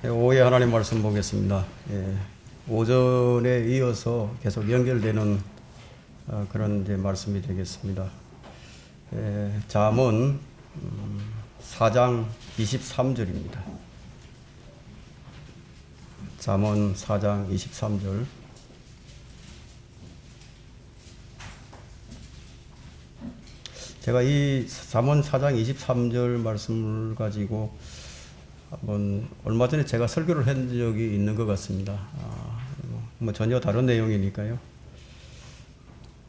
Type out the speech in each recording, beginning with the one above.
오후에 하나님 말씀 보겠습니다. 오전에 이어서 계속 연결되는 그런 이제 말씀이 되겠습니다. 잠언 4장 23절입니다. 잠언 4장 23절. 제가 이 잠언 4장 23절 말씀을 가지고 한번 얼마 전에 제가 설교를 한 적이 있는 것 같습니다. 뭐 전혀 다른 내용이니까요.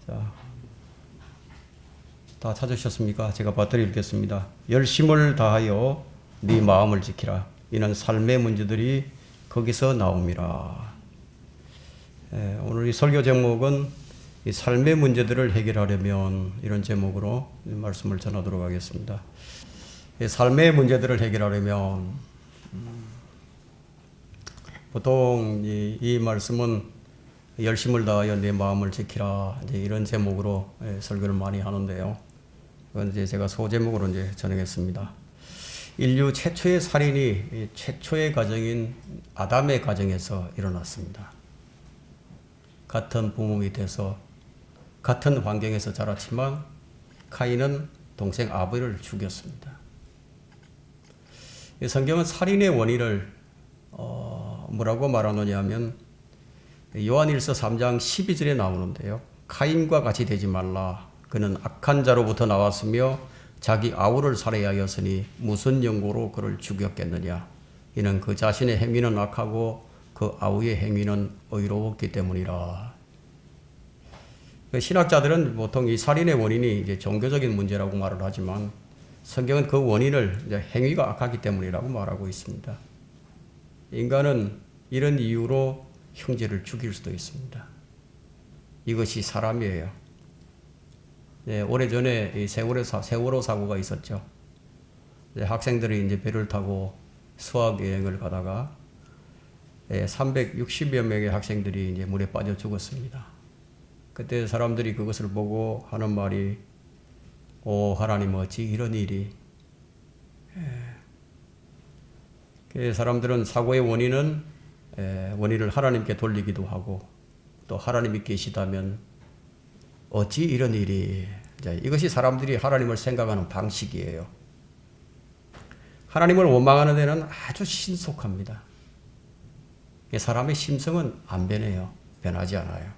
자, 다 찾으셨습니까? 제가 받들어 읽겠습니다. 열심을 다하여 네 마음을 지키라. 이는 삶의 문제들이 거기서 나옵니다. 오늘 이 설교 제목은 이 삶의 문제들을 해결하려면, 이런 제목으로 말씀을 전하도록 하겠습니다. 이 삶의 문제들을 해결하려면 보통 이 말씀은 열심을 다하여 내 마음을 지키라, 이제 이런 제목으로 설교를 많이 하는데요. 그건 이제 제가 소제목으로 이제 전하겠습니다. 인류 최초의 살인이 최초의 가정인 아담의 가정에서 일어났습니다. 같은 부모 밑에서 같은 환경에서 자랐지만 카인은 동생 아벨을 죽였습니다. 성경은 살인의 원인을 뭐라고 말하느냐 하면 요한일서 3장 12절에 나오는데요. 카인과 같이 되지 말라. 그는 악한 자로부터 나왔으며 자기 아우를 살해하였으니 무슨 연고로 그를 죽였겠느냐. 이는 그 자신의 행위는 악하고 그 아우의 행위는 의로웠기 때문이라. 신학자들은 보통 이 살인의 원인이 이제 종교적인 문제라고 말을 하지만 성경은 그 원인을 이제 행위가 악하기 때문이라고 말하고 있습니다. 인간은 이런 이유로 형제를 죽일 수도 있습니다. 이것이 사람이에요. 오래전에 세월호 사고가 있었죠. 학생들이 이제 배를 타고 수학 여행을 가다가 360여 명의 학생들이 이제 물에 빠져 죽었습니다. 그때 사람들이 그것을 보고 하는 말이, 오 하나님, 어찌 이런 일이. 사람들은 사고의 원인을 하나님께 돌리기도 하고, 또 하나님이 계시다면 어찌 이런 일이. 이것이 사람들이 하나님을 생각하는 방식이에요. 하나님을 원망하는 데는 아주 신속합니다. 사람의 심성은 안 변해요. 변하지 않아요.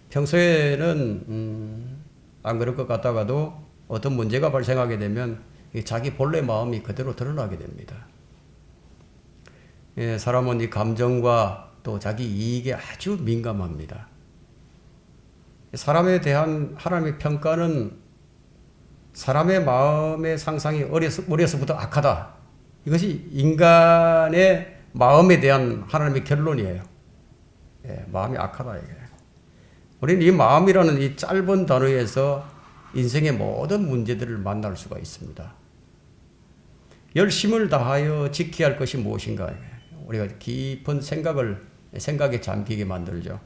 평소에는 안 그럴 것 같다가도 어떤 문제가 발생하게 되면 자기 본래 마음이 그대로 드러나게 됩니다. 사람은 이 감정과 또 자기 이익에 아주 민감합니다. 사람에 대한 하나님의 평가는 사람의 마음의 상상이 어려서부터 악하다. 이것이 인간의 마음에 대한 하나님의 결론이에요. 마음이 악하다 이게. 우리는 이 마음이라는 이 짧은 단어에서 인생의 모든 문제들을 만날 수가 있습니다. 열심을 다하여 지켜야 할 것이 무엇인가? 우리가 깊은 생각에 잠기게 만들죠.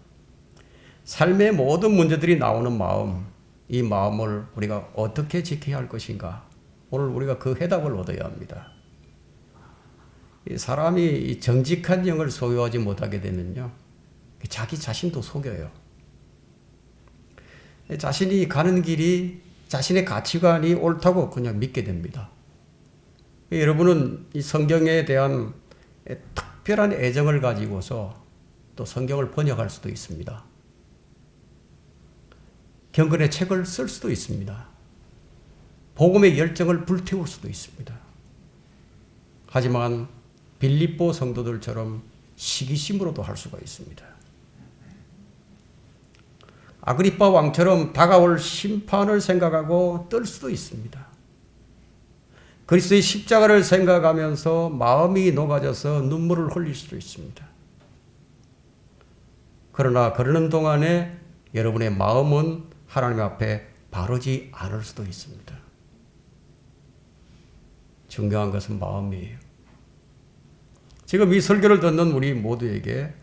삶의 모든 문제들이 나오는 마음, 이 마음을 우리가 어떻게 지켜야 할 것인가? 오늘 우리가 그 해답을 얻어야 합니다. 사람이 정직한 영을 소유하지 못하게 되면요, 자기 자신도 속여요. 자신이 가는 길이, 자신의 가치관이 옳다고 그냥 믿게 됩니다. 여러분은 이 성경에 대한 특별한 애정을 가지고서 또 성경을 번역할 수도 있습니다. 경건의 책을 쓸 수도 있습니다. 복음의 열정을 불태울 수도 있습니다. 하지만 빌립보 성도들처럼 시기심으로도 할 수가 있습니다. 아그리빠 왕처럼 다가올 심판을 생각하고 떨 수도 있습니다. 그리스도의 십자가를 생각하면서 마음이 녹아져서 눈물을 흘릴 수도 있습니다. 그러나 그러는 동안에 여러분의 마음은 하나님 앞에 바르지 않을 수도 있습니다. 중요한 것은 마음이에요. 지금 이 설교를 듣는 우리 모두에게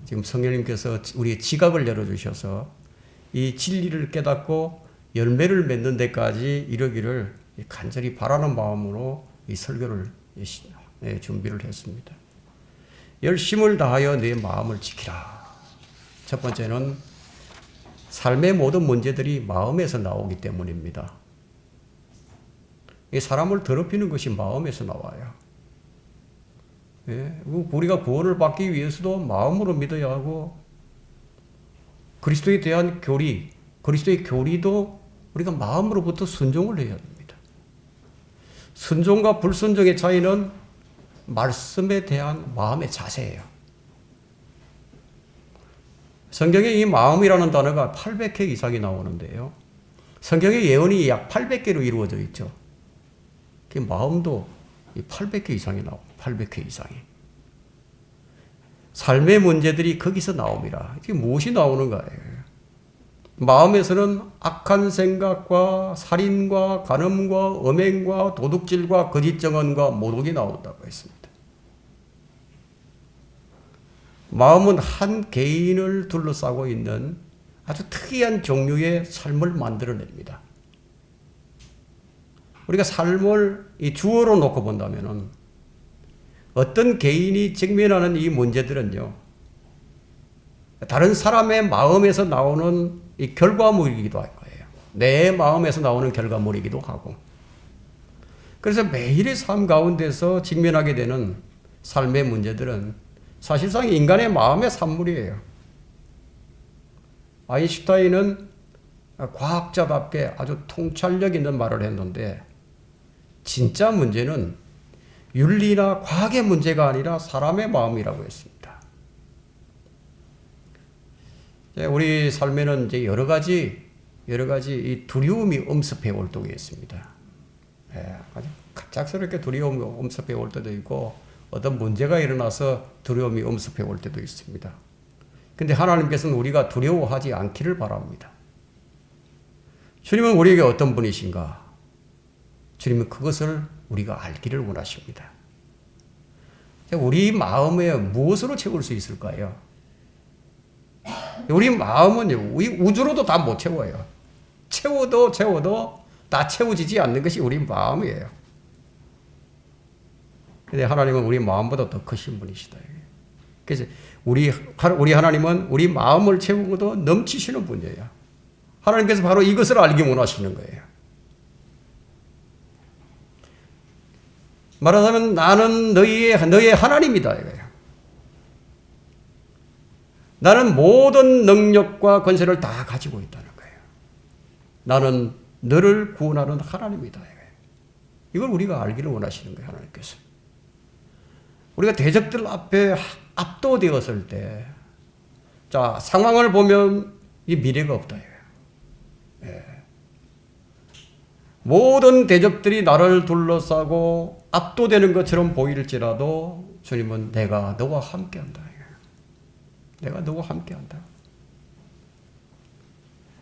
지금 성령님께서 우리의 지각을 열어주셔서 이 진리를 깨닫고 열매를 맺는 데까지 이르기를 간절히 바라는 마음으로 이 설교를 준비를 했습니다. 열심을 다하여 내 마음을 지키라. 첫 번째는 삶의 모든 문제들이 마음에서 나오기 때문입니다. 이 사람을 더럽히는 것이 마음에서 나와요. 우리가 구원을 받기 위해서도 마음으로 믿어야 하고, 그리스도에 대한 교리, 그리스도의 교리도 우리가 마음으로부터 순종을 해야 됩니다. 순종과 불순종의 차이는 말씀에 대한 마음의 자세예요. 성경에 이 마음이라는 단어가 800회 이상이 나오는데요. 성경의 예언이 약 800개로 이루어져 있죠. 그 마음도 800개 이상이 나옵니다. 800회 이상이. 삶의 문제들이 거기서 나옵니다. 이게 무엇이 나오는 거예요? 마음에서는 악한 생각과 살인과 간음과 음행과 도둑질과 거짓 증언과 모독이 나온다고 했습니다. 마음은 한 개인을 둘러싸고 있는 아주 특이한 종류의 삶을 만들어냅니다. 우리가 삶을 이 주어로 놓고 본다면은 어떤 개인이 직면하는 이 문제들은요, 다른 사람의 마음에서 나오는 이 결과물이기도 할 거예요. 내 마음에서 나오는 결과물이기도 하고. 그래서 매일의 삶 가운데서 직면하게 되는 삶의 문제들은 사실상 인간의 마음의 산물이에요. 아인슈타인은 과학자답게 아주 통찰력 있는 말을 했는데, 진짜 문제는 윤리나 과학의 문제가 아니라 사람의 마음이라고 했습니다. 우리 삶에는 이제 여러 가지 이 두려움이 엄습해 올 때가 있습니다. 아주 갑작스럽게 두려움이 엄습해 올 때도 있고, 어떤 문제가 일어나서 두려움이 엄습해 올 때도 있습니다. 근데 하나님께서는 우리가 두려워하지 않기를 바랍니다. 주님은 우리에게 어떤 분이신가? 주님은 그것을 우리가 알기를 원하십니다. 우리 마음에 무엇으로 채울 수 있을까요? 우리 마음은 우주로도 다 못 채워요. 채워도 다 채워지지 않는 것이 우리 마음이에요. 근데 하나님은 우리 마음보다 더 크신 분이시다. 그래서 우리 하나님은 우리 마음을 채우고도 넘치시는 분이에요. 하나님께서 바로 이것을 알기 원하시는 거예요. 말하자면 나는 너의 하나님이다 이거예요. 나는 모든 능력과 권세를 다 가지고 있다는 거예요. 나는 너를 구원하는 하나님이다 이거예요. 이걸 우리가 알기를 원하시는 거예요. 하나님께서. 우리가 대적들 앞에 압도되었을 때, 자, 상황을 보면 이 미래가 없다 이거예요. 모든 대적들이 나를 둘러싸고 압도되는 것처럼 보일지라도 주님은 내가 너와 함께한다. 내가 너와 함께한다.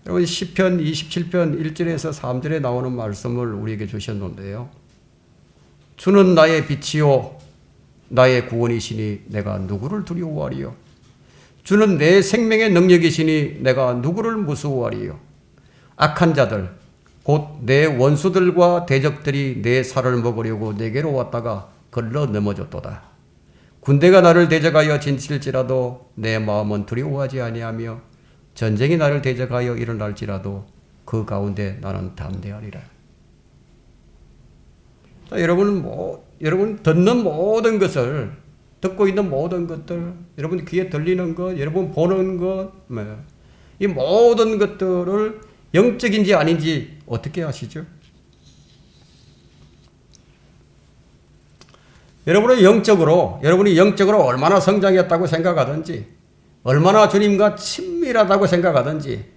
여러분 시편 27편 1절에서 3절에 나오는 말씀을 우리에게 주셨는데요. 주는 나의 빛이요 나의 구원이시니 내가 누구를 두려워하리요. 주는 내 생명의 능력이시니 내가 누구를 무서워하리요. 악한 자들 곧 내 원수들과 대적들이 내 살을 먹으려고 내게로 왔다가 걸러 넘어졌도다. 군대가 나를 대적하여 진칠지라도 내 마음은 두려워하지 아니하며 전쟁이 나를 대적하여 일어날지라도 그 가운데 나는 담대하리라. 자, 여러분 듣는 모든 것을, 듣고 있는 모든 것들, 여러분 귀에 들리는 것, 여러분 보는 것, 이 모든 것들을 영적인지 아닌지 어떻게 아시죠? 여러분이 영적으로 얼마나 성장했다고 생각하든지, 얼마나 주님과 친밀하다고 생각하든지,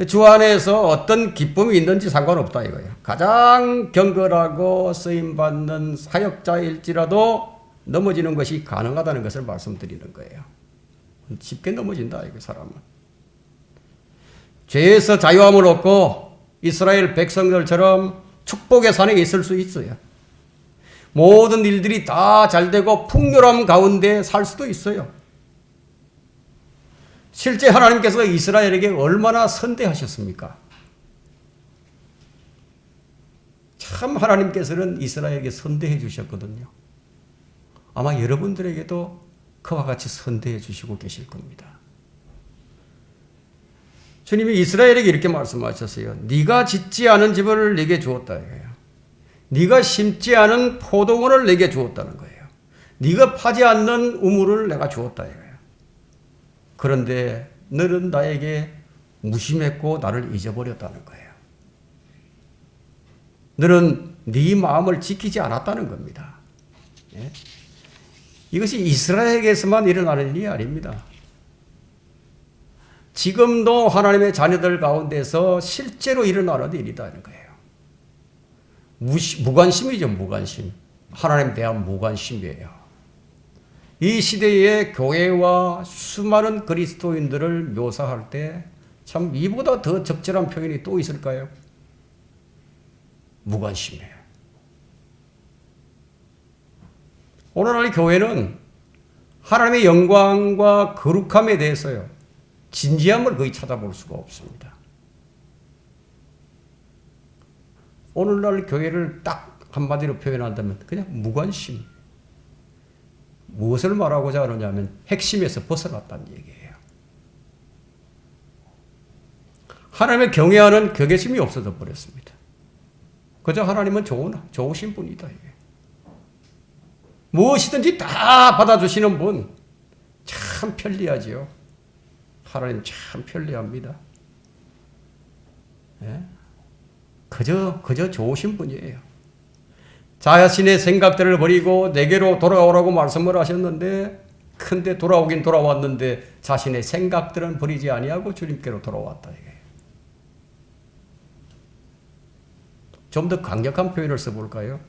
주 안에서 어떤 기쁨이 있는지 상관없다 이거예요. 가장 경건하고 쓰임받는 사역자일지라도 넘어지는 것이 가능하다는 것을 말씀드리는 거예요. 쉽게 넘어진다 이거 사람은. 죄에서 자유함을 얻고 이스라엘 백성들처럼 축복의 산에 있을 수 있어요. 모든 일들이 다 잘되고 풍요로움 가운데 살 수도 있어요. 실제 하나님께서 이스라엘에게 얼마나 선대하셨습니까? 참 하나님께서는 이스라엘에게 선대해 주셨거든요. 아마 여러분들에게도 그와 같이 선대해 주시고 계실 겁니다. 주님이 이스라엘에게 이렇게 말씀하셨어요. 네가 짓지 않은 집을 내게 주었다 이거예요. 네가 심지 않은 포도원을 내게 주었다는 거예요. 네가 파지 않는 우물을 내가 주었다 이거예요. 그런데 너는 나에게 무심했고 나를 잊어버렸다는 거예요. 너는 네 마음을 지키지 않았다는 겁니다. 예? 이것이 이스라엘에게서만 일어나는 일이 아닙니다. 지금도 하나님의 자녀들 가운데서 실제로 일어나는 일이라는 거예요. 무관심이죠, 무관심. 하나님에 대한 무관심이에요. 이 시대의 교회와 수많은 그리스도인들을 묘사할 때 참 이보다 더 적절한 표현이 또 있을까요? 무관심이에요. 오늘날 교회는 하나님의 영광과 거룩함에 대해서요, 진지함을 거의 찾아볼 수가 없습니다. 오늘날 교회를 딱 한마디로 표현한다면 그냥 무관심. 무엇을 말하고자 하느냐면 핵심에서 벗어났다는 얘기예요. 하나님의 경외하는 경외심이 없어져 버렸습니다. 그저 하나님은 좋으신 분이다. 무엇이든지 다 받아주시는 분. 참 편리하지요. 하나님 참 편리합니다. 예? 그저 좋으신 분이에요. 자신의 생각들을 버리고 내게로 돌아오라고 말씀을 하셨는데, 근데 돌아오긴 돌아왔는데 자신의 생각들은 버리지 아니하고 주님께로 돌아왔다. 이게. 좀 더 강력한 표현을 써볼까요?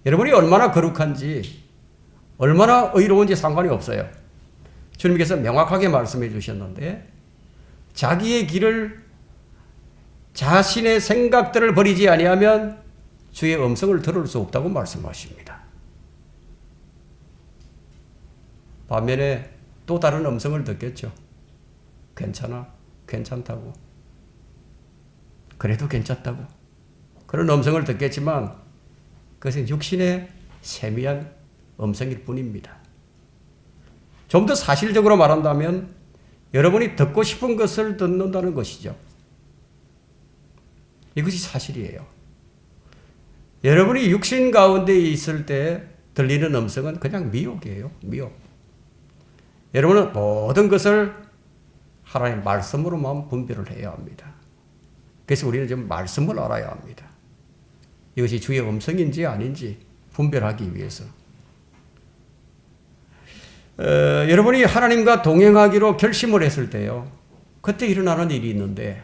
여러분이 얼마나 거룩한지, 얼마나 의로운지 상관이 없어요. 주님께서 명확하게 말씀해 주셨는데, 자기의 길을, 자신의 생각들을 버리지 아니하면 주의 음성을 들을 수 없다고 말씀하십니다. 반면에 또 다른 음성을 듣겠죠. 괜찮아, 괜찮다고. 그래도 괜찮다고. 그런 음성을 듣겠지만 그것은 육신의 세미한 음성일 뿐입니다. 좀 더 사실적으로 말한다면 여러분이 듣고 싶은 것을 듣는다는 것이죠. 이것이 사실이에요. 여러분이 육신 가운데 있을 때 들리는 음성은 그냥 미혹이에요. 미혹. 여러분은 모든 것을 하나님의 말씀으로만 분별을 해야 합니다. 그래서 우리는 좀 말씀을 알아야 합니다. 이것이 주의 음성인지 아닌지 분별하기 위해서. 여러분이 하나님과 동행하기로 결심을 했을 때요, 그때 일어나는 일이 있는데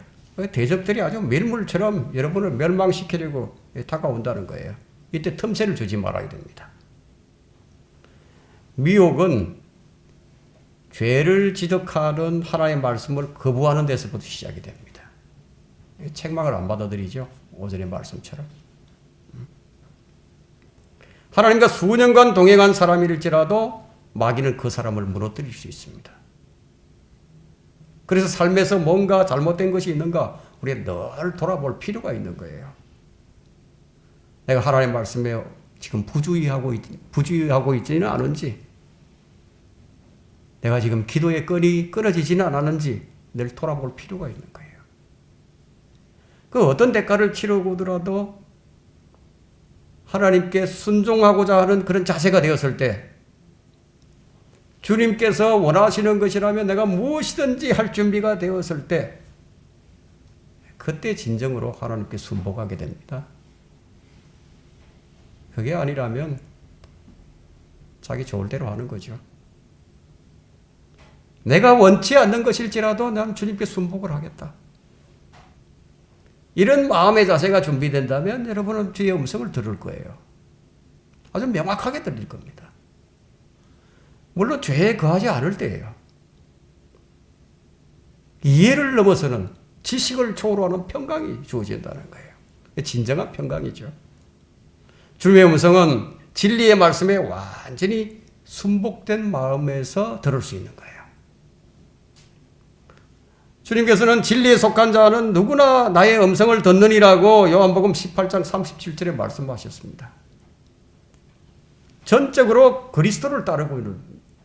대적들이 아주 밀물처럼 여러분을 멸망시키려고 다가온다는 거예요. 이때 틈새를 주지 말아야 됩니다. 미혹은 죄를 지적하는 하나님의 말씀을 거부하는 데서부터 시작이 됩니다. 책망을 안 받아들이죠. 오전의 말씀처럼. 하나님과 수년간 동행한 사람일지라도 마귀는 그 사람을 무너뜨릴 수 있습니다. 그래서 삶에서 뭔가 잘못된 것이 있는가 우리가 늘 돌아볼 필요가 있는 거예요. 내가 하나님 말씀에 지금 부주의하고 있지는 않은지, 내가 지금 기도의 끈이 끊어지지는 않았는지 늘 돌아볼 필요가 있는 거예요. 그 어떤 대가를 치르고더라도 하나님께 순종하고자 하는 그런 자세가 되었을 때, 주님께서 원하시는 것이라면 내가 무엇이든지 할 준비가 되었을 때, 그때 진정으로 하나님께 순복하게 됩니다. 그게 아니라면 자기 좋을 대로 하는 거죠. 내가 원치 않는 것일지라도 난 주님께 순복을 하겠다. 이런 마음의 자세가 준비된다면 여러분은 주의 음성을 들을 거예요. 아주 명확하게 들릴 겁니다. 물론 죄에 거하지 않을 때예요. 이해를 넘어서는 지식을 초월하는 평강이 주어진다는 거예요. 진정한 평강이죠. 주님의 음성은 진리의 말씀에 완전히 순복된 마음에서 들을 수 있는 거예요. 주님께서는 진리에 속한 자는 누구나 나의 음성을 듣느니라고 요한복음 18장 37절에 말씀하셨습니다. 전적으로 그리스도를 따르고 있는,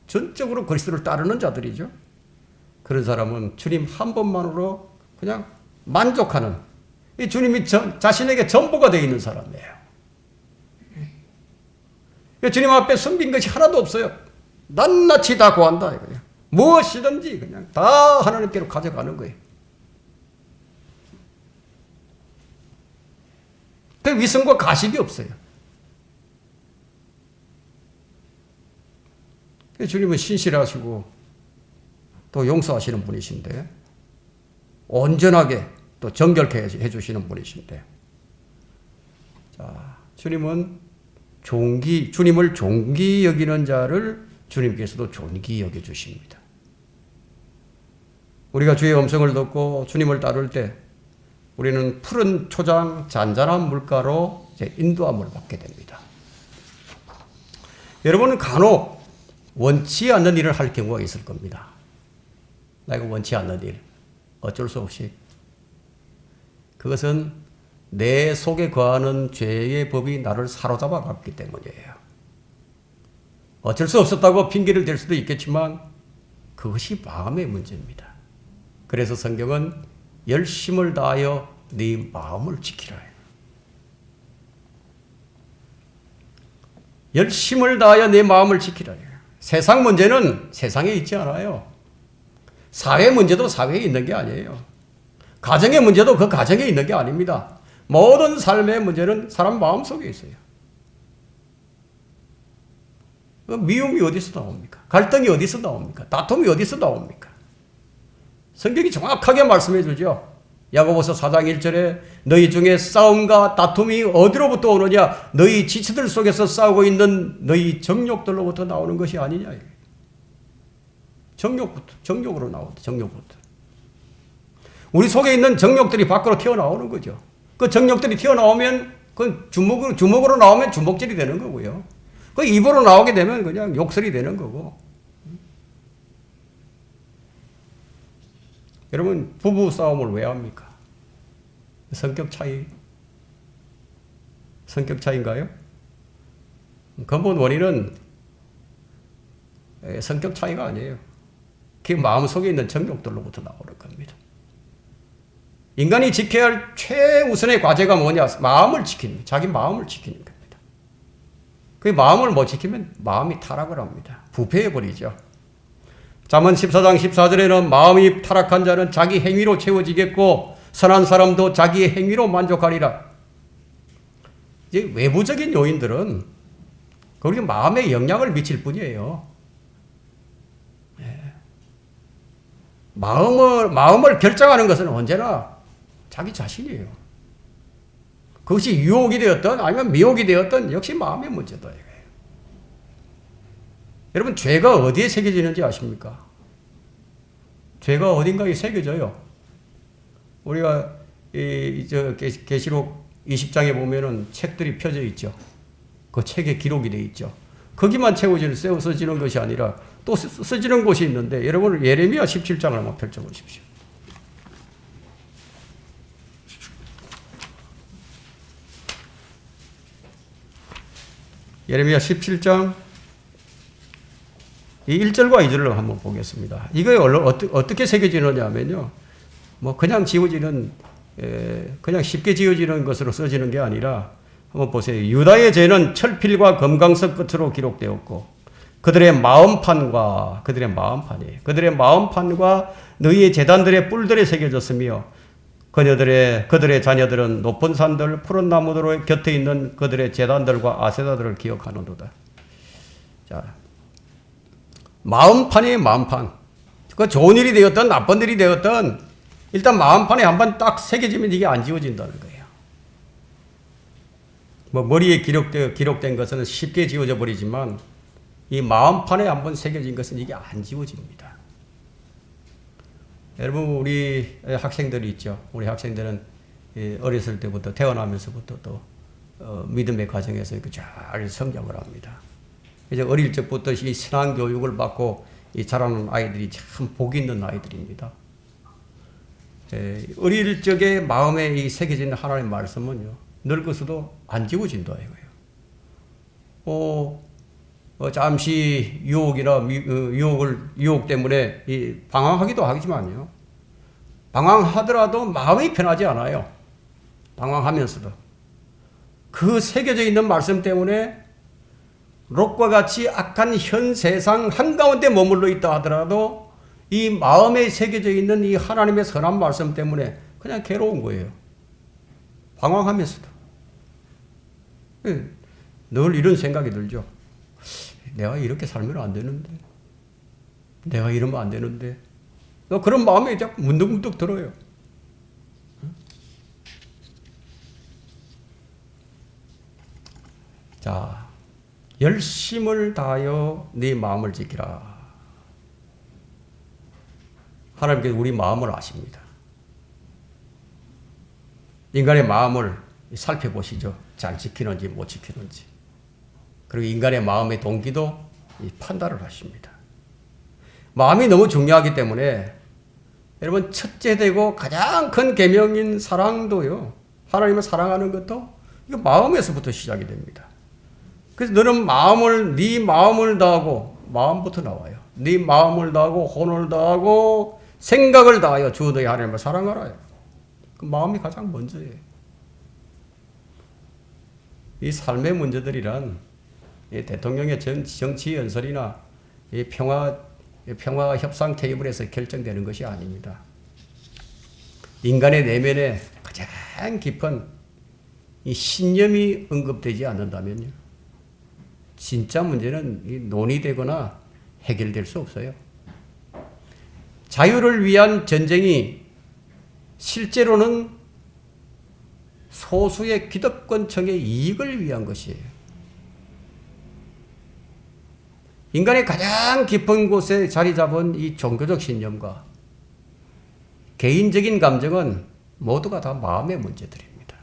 전적으로 그리스도를 따르는 자들이죠. 그런 사람은 주님 한 번만으로 그냥 만족하는, 이 주님이 자신에게 전부가 되어 있는 사람이에요. 주님 앞에 숨긴 것이 하나도 없어요. 낱낱이 다 구한다 이거예요. 무엇이든지 그냥 다 하나님께로 가져가는 거예요. 그 위선과 가식이 없어요. 주님은 신실하시고 또 용서하시는 분이신데, 온전하게 또 정결케 해주시는 분이신데, 자, 주님을 존귀 여기는 자를 주님께서도 존귀 여겨 주십니다. 우리가 주의 음성을 듣고 주님을 따를 때 우리는 푸른 초장 잔잔한 물가로 인도함을 받게 됩니다. 여러분은 간혹 원치 않는 일을 할 경우가 있을 겁니다. 내가 원치 않는 일, 어쩔 수 없이. 그것은 내 속에 거하는 죄의 법이 나를 사로잡아 갔기 때문이에요. 어쩔 수 없었다고 핑계를 댈 수도 있겠지만 그것이 마음의 문제입니다. 그래서 성경은 열심을 다하여 네 마음을 지키라 해요. 열심을 다하여 내 마음을 지키라 해요. 세상 문제는 세상에 있지 않아요. 사회 문제도 사회에 있는 게 아니에요. 가정의 문제도 그 가정에 있는 게 아닙니다. 모든 삶의 문제는 사람 마음속에 있어요. 미움이 어디서 나옵니까? 갈등이 어디서 나옵니까? 다툼이 어디서 나옵니까? 성경이 정확하게 말씀해 주죠. 야고보서 4장 1절에 너희 중에 싸움과 다툼이 어디로부터 오느냐? 너희 지체들 속에서 싸우고 있는 너희 정욕들로부터 나오는 것이 아니냐. 정욕으로 나온다. 정욕부터. 우리 속에 있는 정욕들이 밖으로 튀어나오는 거죠. 그 정욕들이 튀어나오면 그 주먹으로 나오면 주먹질이 되는 거고요. 그 입으로 나오게 되면 그냥 욕설이 되는 거고. 여러분, 부부 싸움을 왜 합니까? 성격 차이인가요? 근본 원인은 성격 차이가 아니에요. 그 마음속에 있는 정욕들로부터 나오는 겁니다. 인간이 지켜야 할 최우선의 과제가 뭐냐? 마음을 지키는, 자기 마음을 지키는 겁니다. 그 마음을 못 지키면 마음이 타락을 합니다. 부패해버리죠. 잠언 14장 14절에는 마음이 타락한 자는 자기 행위로 채워지겠고 선한 사람도 자기의 행위로 만족하리라. 이제 외부적인 요인들은 우리 마음에 영향을 미칠 뿐이에요. 마음을 결정하는 것은 언제나 자기 자신이에요. 그것이 유혹이 되었든 아니면 미혹이 되었든 역시 마음의 문제다. 여러분, 죄가 어디에 새겨지는지 아십니까? 죄가 어딘가에 새겨져요. 우리가 계시록 20장에 보면은 책들이 펴져 있죠. 그 책에 기록이 되어 있죠. 거기만 써지는 것이 아니라 또 써지는 곳이 있는데, 여러분 예레미야 17장을 한번 펼쳐보십시오. 예레미야 17장 이 1절과 2절을 한번 보겠습니다. 이거에 어떻게 새겨지느냐 하면요. 뭐 그냥 지워지는, 그냥 쉽게 지워지는 것으로 써지는 게 아니라, 한번 보세요. 유다의 죄는 철필과 금강석 끝으로 기록되었고, 그들의 마음판과 너희의 제단들의 뿔들에 새겨졌으며, 그들의 자녀들은 높은 산들, 푸른 나무들 곁에 있는 그들의 제단들과 아세다들을 기억하는도다. 자, 마음판이에요, 마음판. 그 좋은 일이 되었든 나쁜 일이 되었든 일단 마음판에 한번 딱 새겨지면 이게 안 지워진다는 거예요. 뭐 머리에 기록된 것은 쉽게 지워져 버리지만 이 마음판에 한번 새겨진 것은 이게 안 지워집니다. 여러분, 우리 학생들이 있죠. 우리 학생들은 어렸을 때부터, 태어나면서부터 또 믿음의 과정에서 잘 성장을 합니다. 이제 어릴 적부터 이 신앙 교육을 받고 자라는 아이들이 참 복 있는 아이들입니다. 어릴 적에 마음에 이 새겨진 하나님의 말씀은요, 늙어서도 안 지워진다 이거예요. 잠시 유혹 때문에 방황하기도 하지만요. 방황하더라도 마음이 편하지 않아요. 방황하면서도. 그 새겨져 있는 말씀 때문에 롯과 같이 악한 현 세상 한가운데 머물러 있다 하더라도 이 마음에 새겨져 있는 이 하나님의 선한 말씀 때문에 그냥 괴로운 거예요. 방황하면서도. 늘 이런 생각이 들죠. 내가 이렇게 살면 안 되는데. 내가 이러면 안 되는데. 그런 마음이 자꾸 문득문득 들어요. 자, 열심을 다하여 네 마음을 지키라. 하나님께서 우리 마음을 아십니다. 인간의 마음을 살펴보시죠. 잘 지키는지 못 지키는지. 그리고 인간의 마음의 동기도 판단을 하십니다. 마음이 너무 중요하기 때문에 여러분 첫째 되고 가장 큰 계명인 사랑도요. 하나님을 사랑하는 것도 이거 마음에서부터 시작이 됩니다. 그래서 너는 네 마음을 다하고 마음부터 나와요. 네 마음을 다하고 혼을 다하고 생각을 다하여 주 너희 하나님을 사랑하라. 그 마음이 가장 먼저예요. 이 삶의 문제들이란 이 대통령의 정치 연설이나 이 평화 협상 테이블에서 결정되는 것이 아닙니다. 인간의 내면에 가장 깊은 이 신념이 언급되지 않는다면요. 진짜 문제는 논의되거나 해결될 수 없어요. 자유를 위한 전쟁이 실제로는 소수의 기득권층의 이익을 위한 것이에요. 인간의 가장 깊은 곳에 자리 잡은 이 종교적 신념과 개인적인 감정은 모두가 다 마음의 문제들입니다.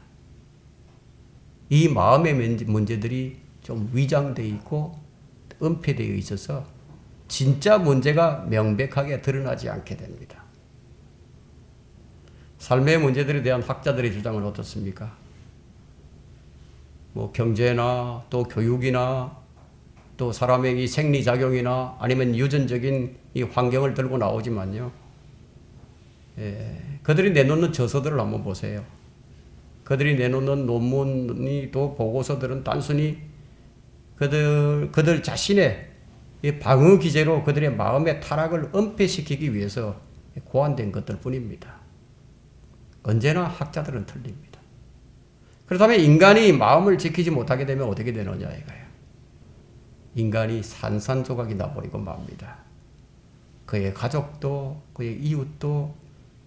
이 마음의 문제들이 좀 위장되어 있고 은폐되어 있어서 진짜 문제가 명백하게 드러나지 않게 됩니다. 삶의 문제들에 대한 학자들의 주장은 어떻습니까? 경제나 또 교육이나 또 사람의 이 생리작용이나 아니면 유전적인 이 환경을 들고 나오지만요. 그들이 내놓는 저서들을 한번 보세요. 그들이 내놓는 논문이 또 보고서들은 단순히 그들 자신의 이 방어 기제로 그들의 마음의 타락을 은폐시키기 위해서 고안된 것들 뿐입니다. 언제나 학자들은 틀립니다. 그렇다면 인간이 마음을 지키지 못하게 되면 어떻게 되느냐 이거예요. 인간이 산산조각이 나버리고 맙니다. 그의 가족도 그의 이웃도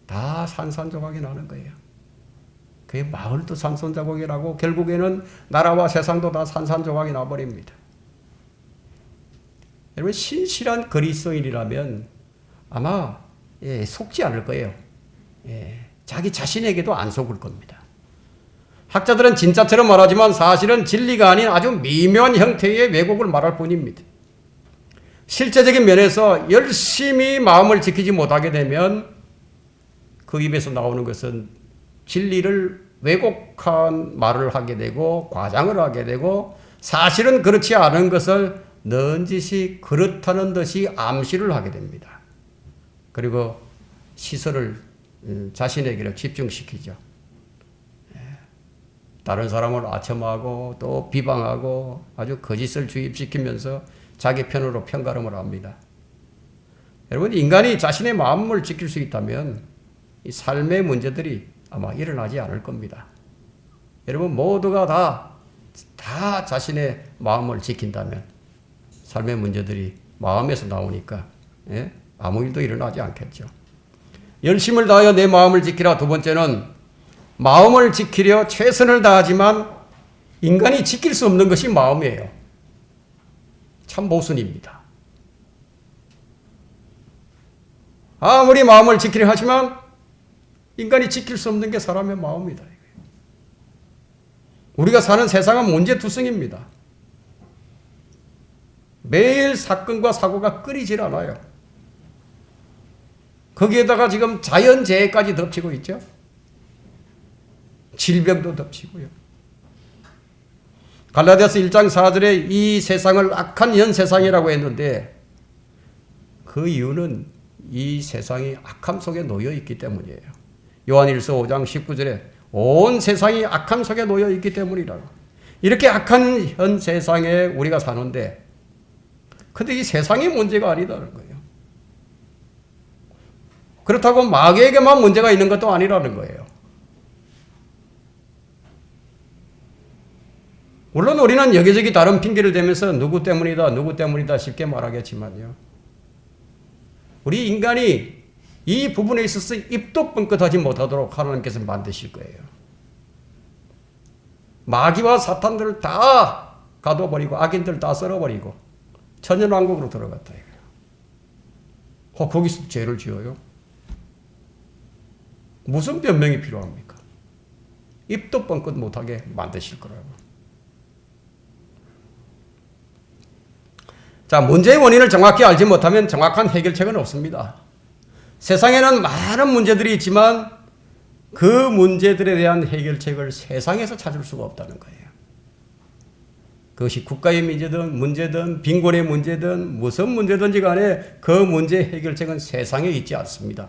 다 산산조각이 나는 거예요. 그의 마을도 산산조각이 나고 결국에는 나라와 세상도 다 산산조각이 나버립니다. 여러분 신실한 그리스도인이라면 아마 속지 않을 거예요. 자기 자신에게도 안 속을 겁니다. 학자들은 진짜처럼 말하지만 사실은 진리가 아닌 아주 미묘한 형태의 왜곡을 말할 뿐입니다. 실제적인 면에서 열심히 마음을 지키지 못하게 되면 그 입에서 나오는 것은 진리를 왜곡한 말을 하게 되고 과장을 하게 되고 사실은 그렇지 않은 것을 넌지시 그렇다는 듯이 암시를 하게 됩니다. 그리고 시선을 자신에게로 집중시키죠. 다른 사람을 아첨하고 또 비방하고 아주 거짓을 주입시키면서 자기 편으로 편가름을 합니다. 여러분 인간이 자신의 마음을 지킬 수 있다면 이 삶의 문제들이 아마 일어나지 않을 겁니다. 여러분 모두가 다 자신의 마음을 지킨다면 삶의 문제들이 마음에서 나오니까 아무 일도 일어나지 않겠죠. 열심을 다하여 내 마음을 지키라. 두 번째는 마음을 지키려 최선을 다하지만 인간이 지킬 수 없는 것이 마음이에요. 참 모순입니다. 아무리 마음을 지키려 하지만 인간이 지킬 수 없는 게 사람의 마음이다. 우리가 사는 세상은 문제투성입니다. 매일 사건과 사고가 끊이질 않아요. 거기에다가 지금 자연재해까지 덮치고 있죠. 질병도 덮치고요. 갈라디아서 1장 4절에 이 세상을 악한 현 세상이라고 했는데 그 이유는 이 세상이 악함 속에 놓여 있기 때문이에요. 요한일서 5장 19절에 온 세상이 악함 속에 놓여 있기 때문이라고. 이렇게 악한 현 세상에 우리가 사는데 근데 이 세상이 문제가 아니다는 거예요. 그렇다고 마귀에게만 문제가 있는 것도 아니라는 거예요. 물론 우리는 여기저기 다른 핑계를 대면서 누구 때문이다 쉽게 말하겠지만요. 우리 인간이 이 부분에 있어서 입도 뻥끗하지 못하도록 하나님께서 만드실 거예요. 마귀와 사탄들을 다 가둬버리고 악인들 다 썰어버리고 천연왕국으로 들어갔다. 거기서 죄를 지어요? 무슨 변명이 필요합니까? 입도 뻥끗 못하게 만드실 거라고. 자, 문제의 원인을 정확히 알지 못하면 정확한 해결책은 없습니다. 세상에는 많은 문제들이 있지만 그 문제들에 대한 해결책을 세상에서 찾을 수가 없다는 거예요. 그것이 국가의 문제든 빈곤의 문제든 무슨 문제든지 간에 그 문제의 해결책은 세상에 있지 않습니다.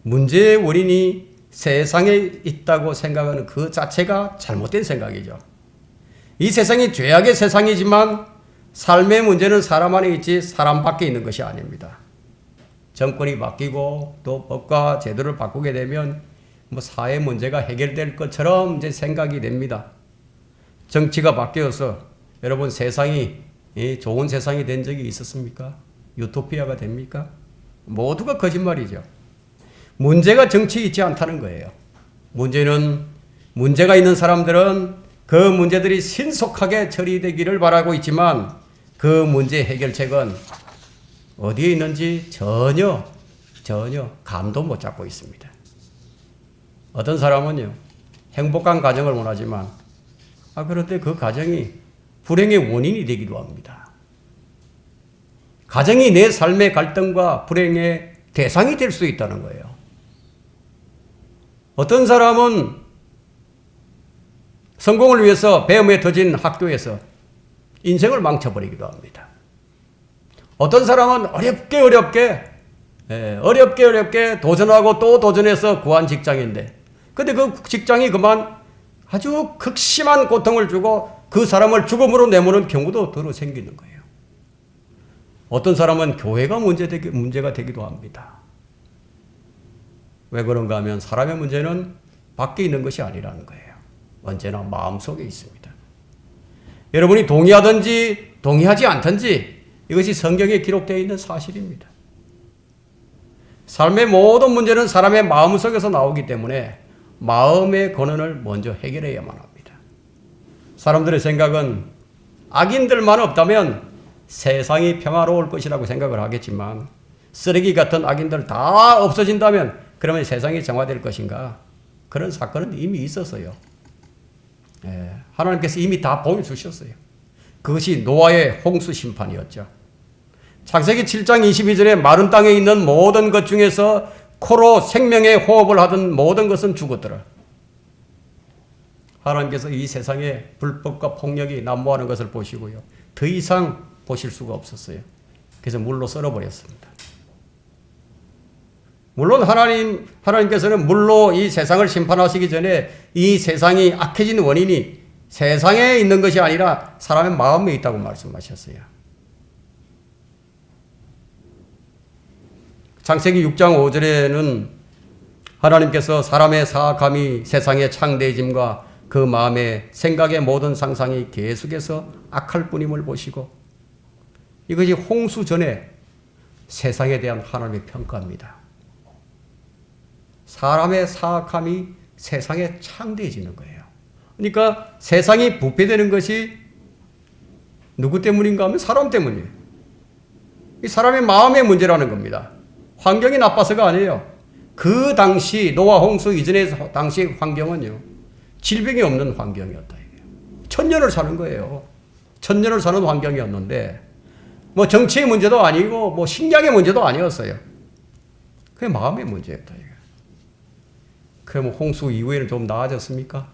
문제의 원인이 세상에 있다고 생각하는 그 자체가 잘못된 생각이죠. 이 세상이 죄악의 세상이지만 삶의 문제는 사람 안에 있지 사람 밖에 있는 것이 아닙니다. 정권이 바뀌고 또 법과 제도를 바꾸게 되면 사회 문제가 해결될 것처럼 이제 생각이 됩니다. 정치가 바뀌어서 여러분 세상이 좋은 세상이 된 적이 있었습니까? 유토피아가 됩니까? 모두가 거짓말이죠. 문제가 정치에 있지 않다는 거예요. 문제가 있는 사람들은 그 문제들이 신속하게 처리되기를 바라고 있지만 그 문제 해결책은 어디에 있는지 전혀 감도 못 잡고 있습니다. 어떤 사람은요, 행복한 가정을 원하지만 그런데 그 가정이 불행의 원인이 되기도 합니다. 가정이 내 삶의 갈등과 불행의 대상이 될 수 있다는 거예요. 어떤 사람은 성공을 위해서 배움에 터진 학교에서 인생을 망쳐버리기도 합니다. 어떤 사람은 어렵게 도전하고 또 도전해서 구한 직장인데 근데 그 직장이 그만 아주 극심한 고통을 주고 그 사람을 죽음으로 내모는 경우도 더러 생기는 거예요. 어떤 사람은 교회가 문제가 되기도 합니다. 왜 그런가 하면 사람의 문제는 밖에 있는 것이 아니라는 거예요. 언제나 마음속에 있습니다. 여러분이 동의하든지 동의하지 않든지 이것이 성경에 기록되어 있는 사실입니다. 삶의 모든 문제는 사람의 마음속에서 나오기 때문에 마음의 근원을 먼저 해결해야만 합니다. 사람들의 생각은 악인들만 없다면 세상이 평화로울 것이라고 생각을 하겠지만 쓰레기 같은 악인들 다 없어진다면 그러면 세상이 정화될 것인가? 그런 사건은 이미 있었어요. 하나님께서 이미 다 보여주셨어요. 그것이 노아의 홍수 심판이었죠. 창세기 7장 22절에 마른 땅에 있는 모든 것 중에서 코로 생명의 호흡을 하던 모든 것은 죽었더라. 하나님께서 이 세상에 불법과 폭력이 난무하는 것을 보시고요. 더 이상 보실 수가 없었어요. 그래서 물로 썰어버렸습니다. 물론 하나님께서는 물로 이 세상을 심판하시기 전에 이 세상이 악해진 원인이 세상에 있는 것이 아니라 사람의 마음에 있다고 말씀하셨어요. 창세기 6장 5절에는 하나님께서 사람의 사악함이 세상의 창대해짐과 그 마음의 생각의 모든 상상이 계속해서 악할 뿐임을 보시고 이것이 홍수 전에 세상에 대한 하나님의 평가입니다. 사람의 사악함이 세상에 창대해지는 거예요. 그러니까 세상이 부패되는 것이 누구 때문인가 하면 사람 때문이에요. 이 사람의 마음의 문제라는 겁니다. 환경이 나빠서가 아니에요. 그 당시 노아 홍수 이전의 당시 환경은요. 질병이 없는 환경이었다. 1000년을 사는 거예요. 1000년을 사는 환경이었는데 뭐 정치의 문제도 아니고 뭐 식량의 문제도 아니었어요. 그게 마음의 문제였다. 그럼 홍수 이후에는 좀 나아졌습니까?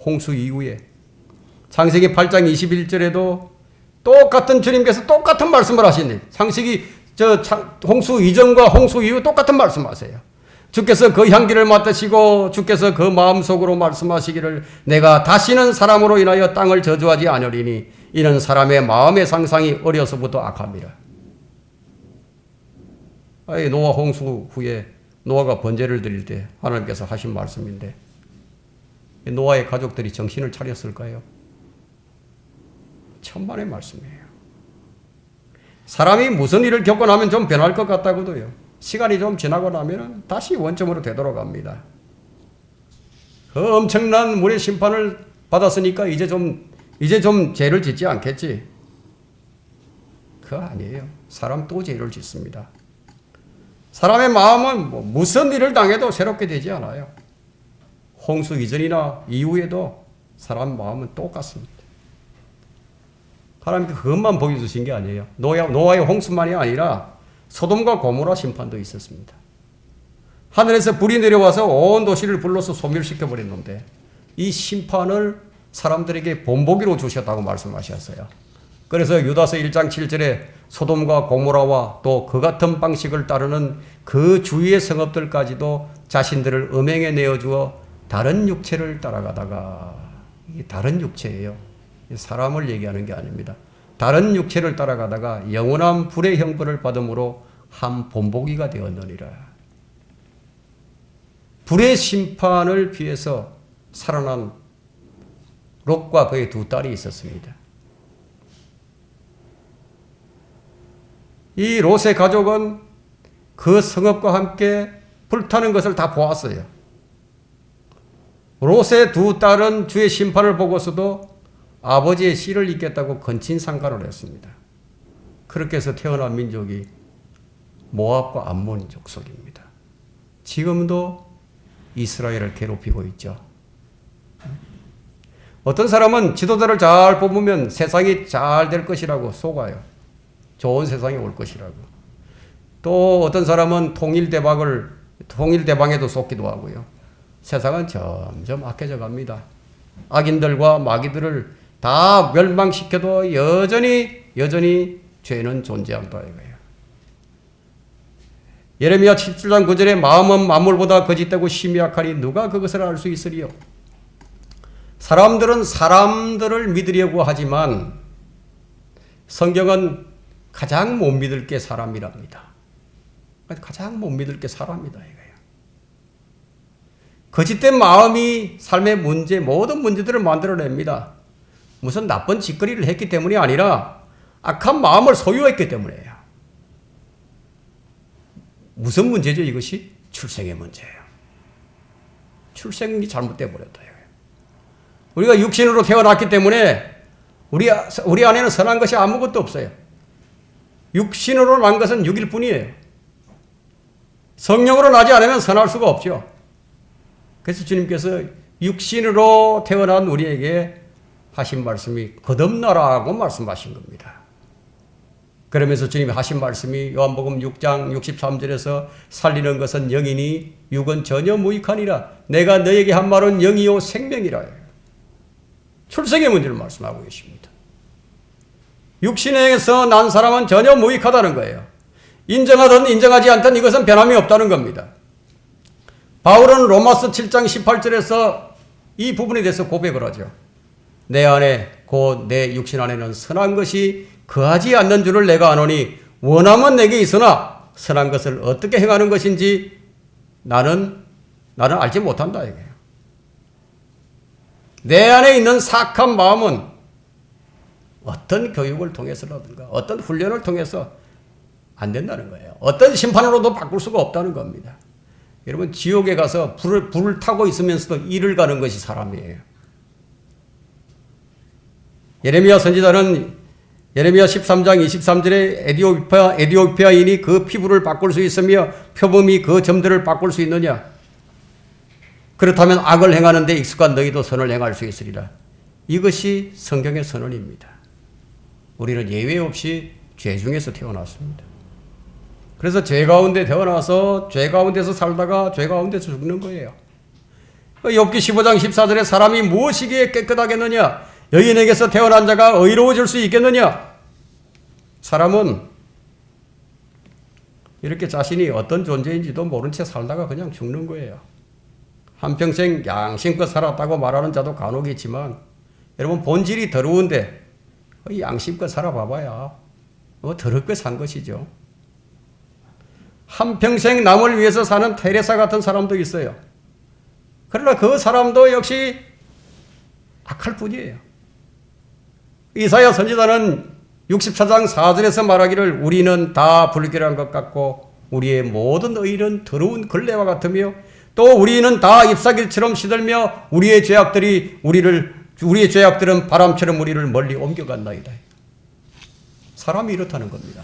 홍수 이후에. 창세기 8장 21절에도 똑같은 주님께서 똑같은 말씀을 하시네. 창세기 홍수 이전과 홍수 이후 똑같은 말씀하세요. 주께서 그 향기를 맡으시고 주께서 그 마음속으로 말씀하시기를 내가 다시는 사람으로 인하여 땅을 저주하지 않으리니 이는 사람의 마음의 상상이 어려서부터 악함이라. 노아 홍수 후에 노아가 번제를 드릴 때 하나님께서 하신 말씀인데 노아의 가족들이 정신을 차렸을까요? 천만의 말씀이에요. 사람이 무슨 일을 겪고 나면 좀 변할 것 같다고도요. 시간이 좀 지나고 나면 다시 원점으로 되돌아갑니다. 그 엄청난 물의 심판을 받았으니까 이제 좀 죄를 짓지 않겠지. 그거 아니에요. 사람 또 죄를 짓습니다. 사람의 마음은 무슨 일을 당해도 새롭게 되지 않아요. 홍수 이전이나 이후에도 사람 마음은 똑같습니다. 하나님께 그것만 보여주신 게 아니에요. 노아의 홍수만이 아니라 소돔과 고모라 심판도 있었습니다. 하늘에서 불이 내려와서 온 도시를 불러서 소멸시켜 버렸는데 이 심판을 사람들에게 본보기로 주셨다고 말씀하셨어요. 그래서 유다서 1장 7절에 소돔과 고모라와 또 그 같은 방식을 따르는 그 주위의 성읍들까지도 자신들을 음행에 내어주어 다른 육체를 따라가다가, 이게 다른 육체예요. 사람을 얘기하는 게 아닙니다. 다른 육체를 따라가다가 영원한 불의 형벌을 받음으로 한 본보기가 되었느니라. 불의 심판을 피해서 살아난 롯과 그의 두 딸이 있었습니다. 이 롯의 가족은 그 성읍과 함께 불타는 것을 다 보았어요. 롯의 두 딸은 주의 심판을 보고서도 아버지의 씨를 잇겠다고 근친상간을 했습니다. 그렇게 해서 태어난 민족이 모압과 암몬 족속입니다. 지금도 이스라엘을 괴롭히고 있죠. 어떤 사람은 지도자를 잘 뽑으면 세상이 잘 될 것이라고 속아요. 좋은 세상이 올 것이라고. 또 어떤 사람은 통일대방에도 속기도 하고요. 세상은 점점 악해져 갑니다. 악인들과 마귀들을 다 멸망시켜도 여전히 죄는 존재한다 이거예요. 예레미야 17장 9절에 마음은 만물보다 거짓되고 심히 악하니 누가 그것을 알 수 있으리요. 사람들은 사람들을 믿으려고 하지만 성경은 가장 못 믿을 게 사람이랍니다. 가장 못 믿을 게 사람이다 이거예요. 거짓된 마음이 삶의 모든 문제들을 만들어냅니다. 무슨 나쁜 짓거리를 했기 때문이 아니라 악한 마음을 소유했기 때문이에요. 무슨 문제죠 이것이? 출생의 문제예요. 출생이 잘못되어 버렸다 이거예요. 우리가 육신으로 태어났기 때문에 우리 안에는 선한 것이 아무것도 없어요. 육신으로 난 것은 육일 뿐이에요. 성령으로 나지 않으면 선할 수가 없죠. 그래서 주님께서 육신으로 태어난 우리에게 하신 말씀이 거듭나라고 말씀하신 겁니다. 그러면서 주님이 하신 말씀이 요한복음 6장 63절에서 살리는 것은 영이니 육은 전혀 무익하니라. 내가 너에게 한 말은 영이요 생명이라. 출생의 문제를 말씀하고 계십니다. 육신에서 난 사람은 전혀 무익하다는 거예요. 인정하든 인정하지 않든 이것은 변함이 없다는 겁니다. 바울은 로마서 7장 18절에서 이 부분에 대해서 고백을 하죠. 내 안에 곧 내 육신 안에는 선한 것이 거하지 않는 줄을 내가 아노니 원함은 내게 있으나 선한 것을 어떻게 행하는 것인지 나는 알지 못한다 이거예요. 내 안에 있는 사악한 마음은 어떤 교육을 통해서라든가 어떤 훈련을 통해서 안 된다는 거예요. 어떤 심판으로도 바꿀 수가 없다는 겁니다. 여러분 지옥에 가서 불을 타고 있으면서도 일을 가는 것이 사람이에요. 예레미야 선지자는 예레미야 13장 23절에 에디오피아인이 그 피부를 바꿀 수 있으며 표범이 그 점들을 바꿀 수 있느냐? 그렇다면 악을 행하는 데 익숙한 너희도 선을 행할 수 있으리라. 이것이 성경의 선언입니다. 우리는 예외 없이 죄 중에서 태어났습니다. 그래서 죄 가운데 태어나서 죄 가운데서 살다가 죄 가운데서 죽는 거예요. 욥기 15장 14절에 사람이 무엇이기에 깨끗하겠느냐? 여인에게서 태어난 자가 의로워질 수 있겠느냐? 사람은 이렇게 자신이 어떤 존재인지도 모른 채 살다가 그냥 죽는 거예요. 한평생 양심껏 살았다고 말하는 자도 간혹 있지만 여러분 본질이 더러운데 양심껏 살아봐봐야 더럽게 산 것이죠. 한평생 남을 위해서 사는 테레사 같은 사람도 있어요. 그러나 그 사람도 역시 악할 뿐이에요. 이사야 선지자는 64장 4절에서 말하기를 우리는 다 불결한 것 같고 우리의 모든 의는 더러운 걸레와 같으며 또 우리는 다 잎사귀처럼 시들며 우리의 죄악들은 바람처럼 우리를 멀리 옮겨간다이다. 사람이 이렇다는 겁니다.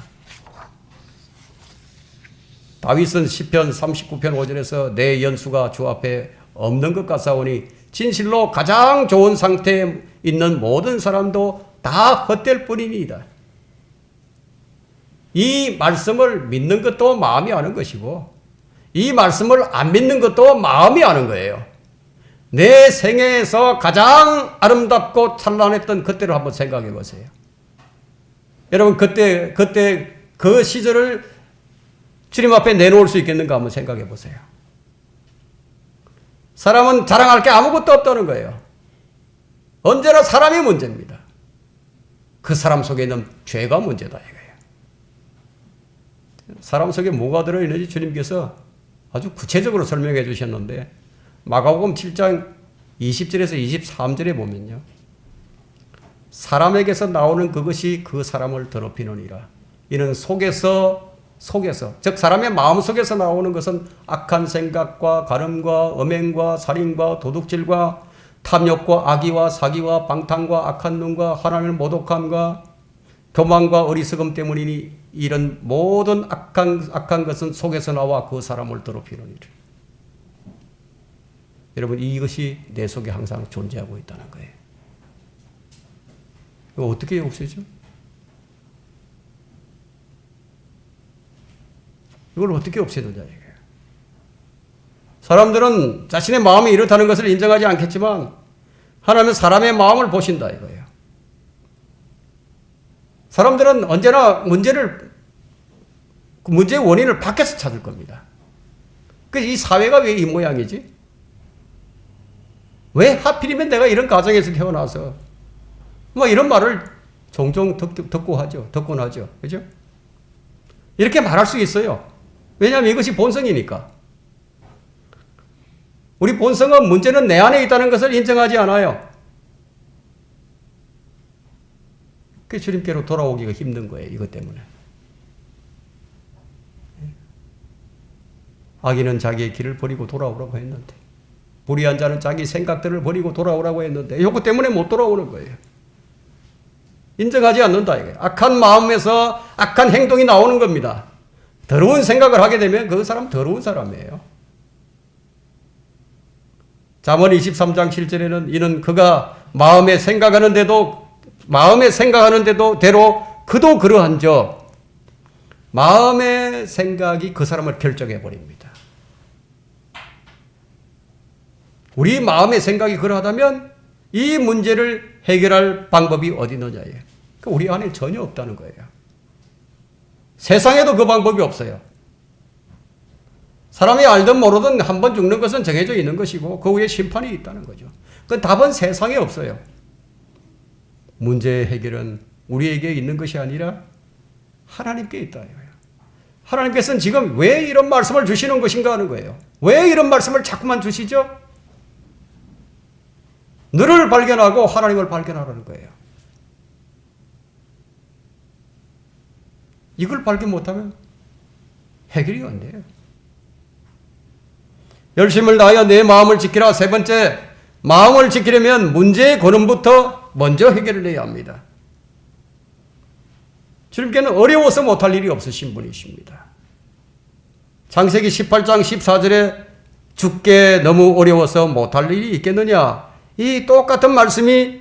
다윗은 시편 39편 5절에서 내 연수가 주 앞에 없는 것 같사오니 진실로 가장 좋은 상태에 있는 모든 사람도 다 헛될 뿐이니이다. 이 말씀을 믿는 것도 마음이 아는 것이고 이 말씀을 안 믿는 것도 마음이 아는 거예요. 내 생애에서 가장 아름답고 찬란했던 그때를 한번 생각해 보세요. 여러분 그때 그 시절을 주님 앞에 내놓을 수 있겠는가 한번 생각해 보세요. 사람은 자랑할 게 아무것도 없다는 거예요. 언제나 사람이 문제입니다. 그 사람 속에 있는 죄가 문제다 이거예요. 사람 속에 뭐가 들어있는지 주님께서 아주 구체적으로 설명해 주셨는데 마가복음 7장 20절에서 23절에 보면요. 사람에게서 나오는 그것이 그 사람을 더럽히느니라. 이는 속에서 즉 사람의 마음속에서 나오는 것은 악한 생각과 간음과 음행과 살인과 도둑질과 탐욕과 악의와 사기와 방탕과 악한 눈과 하나님을 모독함과 교만과 어리석음 때문이니 이런 모든 악한 것은 속에서 나와 그 사람을 더럽히느니라. 여러분 이것이 내 속에 항상 존재하고 있다는 거예요. 이거 어떻게 없애죠? 이걸 어떻게 없애느냐 이거예요. 사람들은 자신의 마음이 이렇다는 것을 인정하지 않겠지만 하나님은 사람의 마음을 보신다 이거예요. 사람들은 언제나 문제의 원인을 밖에서 찾을 겁니다. 그래서 이 사회가 왜 이 모양이지? 왜 하필이면 내가 이런 가정에서 태어나서 이런 말을 종종 듣곤 하죠. 그죠? 이렇게 말할 수 있어요. 왜냐하면 이것이 본성이니까. 우리 본성은 문제는 내 안에 있다는 것을 인정하지 않아요. 그 주님께로 돌아오기가 힘든 거예요. 이것 때문에. 악인은 자기의 길을 버리고 돌아오라고 했는데 불의한 자는 자기 생각들을 버리고 돌아오라고 했는데 이것 때문에 못 돌아오는 거예요. 인정하지 않는다 이거예요. 악한 마음에서 악한 행동이 나오는 겁니다. 더러운 생각을 하게 되면 그 사람 더러운 사람이에요. 잠언 23장 7절에는 이는 그가 마음에 생각하는 대로 그도 그러한즉 마음의 생각이 그 사람을 결정해 버립니다. 우리 마음의 생각이 그러하다면 이 문제를 해결할 방법이 어디 있느냐예요. 우리 안에 전혀 없다는 거예요. 세상에도 그 방법이 없어요. 사람이 알든 모르든 한 번 죽는 것은 정해져 있는 것이고 그 후에 심판이 있다는 거죠. 그 답은 세상에 없어요. 문제의 해결은 우리에게 있는 것이 아니라 하나님께 있다 이거예요. 하나님께서는 지금 왜 이런 말씀을 주시는 것인가 하는 거예요. 왜 이런 말씀을 자꾸만 주시죠? 너를 발견하고 하나님을 발견하라는 거예요. 이걸 발견 못하면 해결이 안 돼요. 열심을 다하여 내 마음을 지키라. 세 번째, 마음을 지키려면 문제의 근원부터 먼저 해결을 해야 합니다. 주님께는 어려워서 못할 일이 없으신 분이십니다. 창세기 18장 14절에 주께 너무 어려워서 못할 일이 있겠느냐. 이 똑같은 말씀이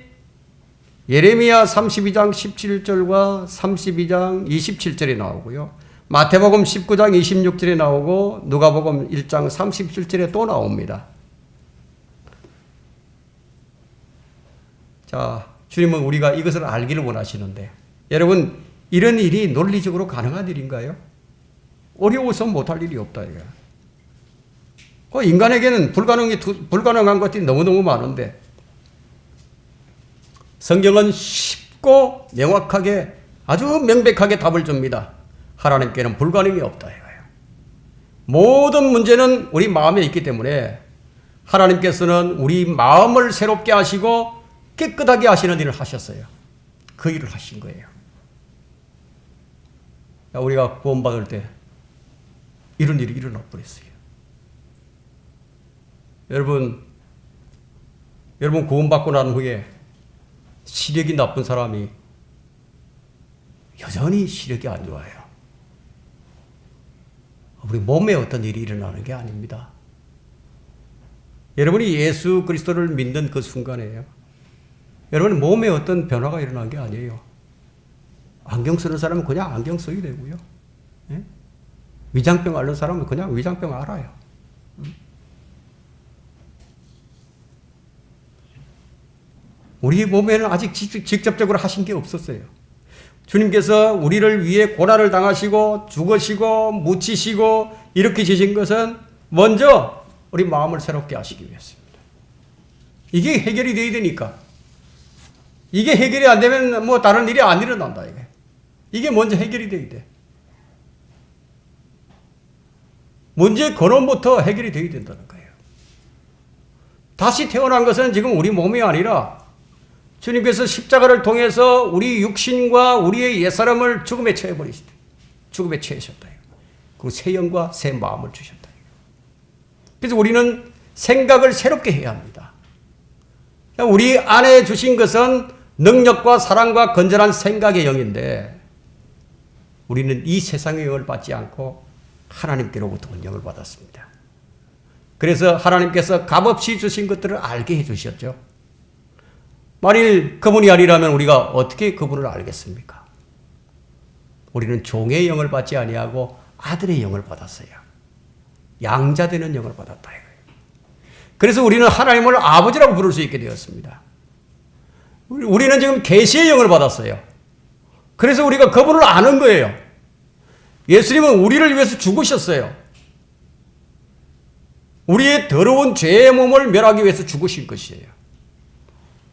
예레미야 32장 17절과 32장 27절에 나오고요. 마태복음 19장 26절에 나오고 누가복음 1장 37절에 또 나옵니다. 자, 주님은 우리가 이것을 알기를 원하시는데, 여러분, 이런 일이 논리적으로 가능한 일인가요? 어려워서 못할 일이 없다, 이거. 그 인간에게는 불가능한 것들이 너무너무 많은데, 성경은 쉽고 명확하게 아주 명백하게 답을 줍니다. 하나님께는 불가능이 없다, 이거예요. 모든 문제는 우리 마음에 있기 때문에 하나님께서는 우리 마음을 새롭게 하시고 깨끗하게 하시는 일을 하셨어요. 그 일을 하신 거예요. 우리가 구원받을 때 이런 일이 일어나 버렸어요. 여러분 구원받고 난 후에 시력이 나쁜 사람이 여전히 시력이 안 좋아요. 우리 몸에 어떤 일이 일어나는 게 아닙니다. 여러분이 예수 그리스도를 믿는 그 순간에요. 여러분 몸에 어떤 변화가 일어난 게 아니에요. 안경 쓰는 사람은 그냥 안경 써야 되고요. 예? 위장병 앓는 사람은 그냥 위장병 앓아요. 우리 몸에는 아직 직접적으로 하신 게 없었어요. 주님께서 우리를 위해 고난을 당하시고 죽으시고 묻히시고 이렇게 지신 것은 먼저 우리 마음을 새롭게 하시기 위해서입니다. 이게 해결이 돼야 되니까. 이게 해결이 안 되면 뭐 다른 일이 안 일어난다. 이게 먼저 해결이 돼야 돼. 문제의 근원부터 해결이 돼야 된다는 거예요. 다시 태어난 것은 지금 우리 몸이 아니라 주님께서 십자가를 통해서 우리 육신과 우리의 옛사람을 죽음에 처해버리셨다. 죽음에 처하셨다. 그리고 새 영과 새 마음을 주셨다. 그래서 우리는 생각을 새롭게 해야 합니다. 우리 안에 주신 것은 능력과 사랑과 건전한 생각의 영인데 우리는 이 세상의 영을 받지 않고 하나님께로부터 온 영을 받았습니다. 그래서 하나님께서 값없이 주신 것들을 알게 해주셨죠. 만일 그분이 아니라면 우리가 어떻게 그분을 알겠습니까? 우리는 종의 영을 받지 아니하고 아들의 영을 받았어요. 양자되는 영을 받았다. 그래서 우리는 하나님을 아버지라고 부를 수 있게 되었습니다. 우리는 지금 계시의 영을 받았어요. 그래서 우리가 그분을 아는 거예요. 예수님은 우리를 위해서 죽으셨어요. 우리의 더러운 죄의 몸을 멸하기 위해서 죽으신 것이에요.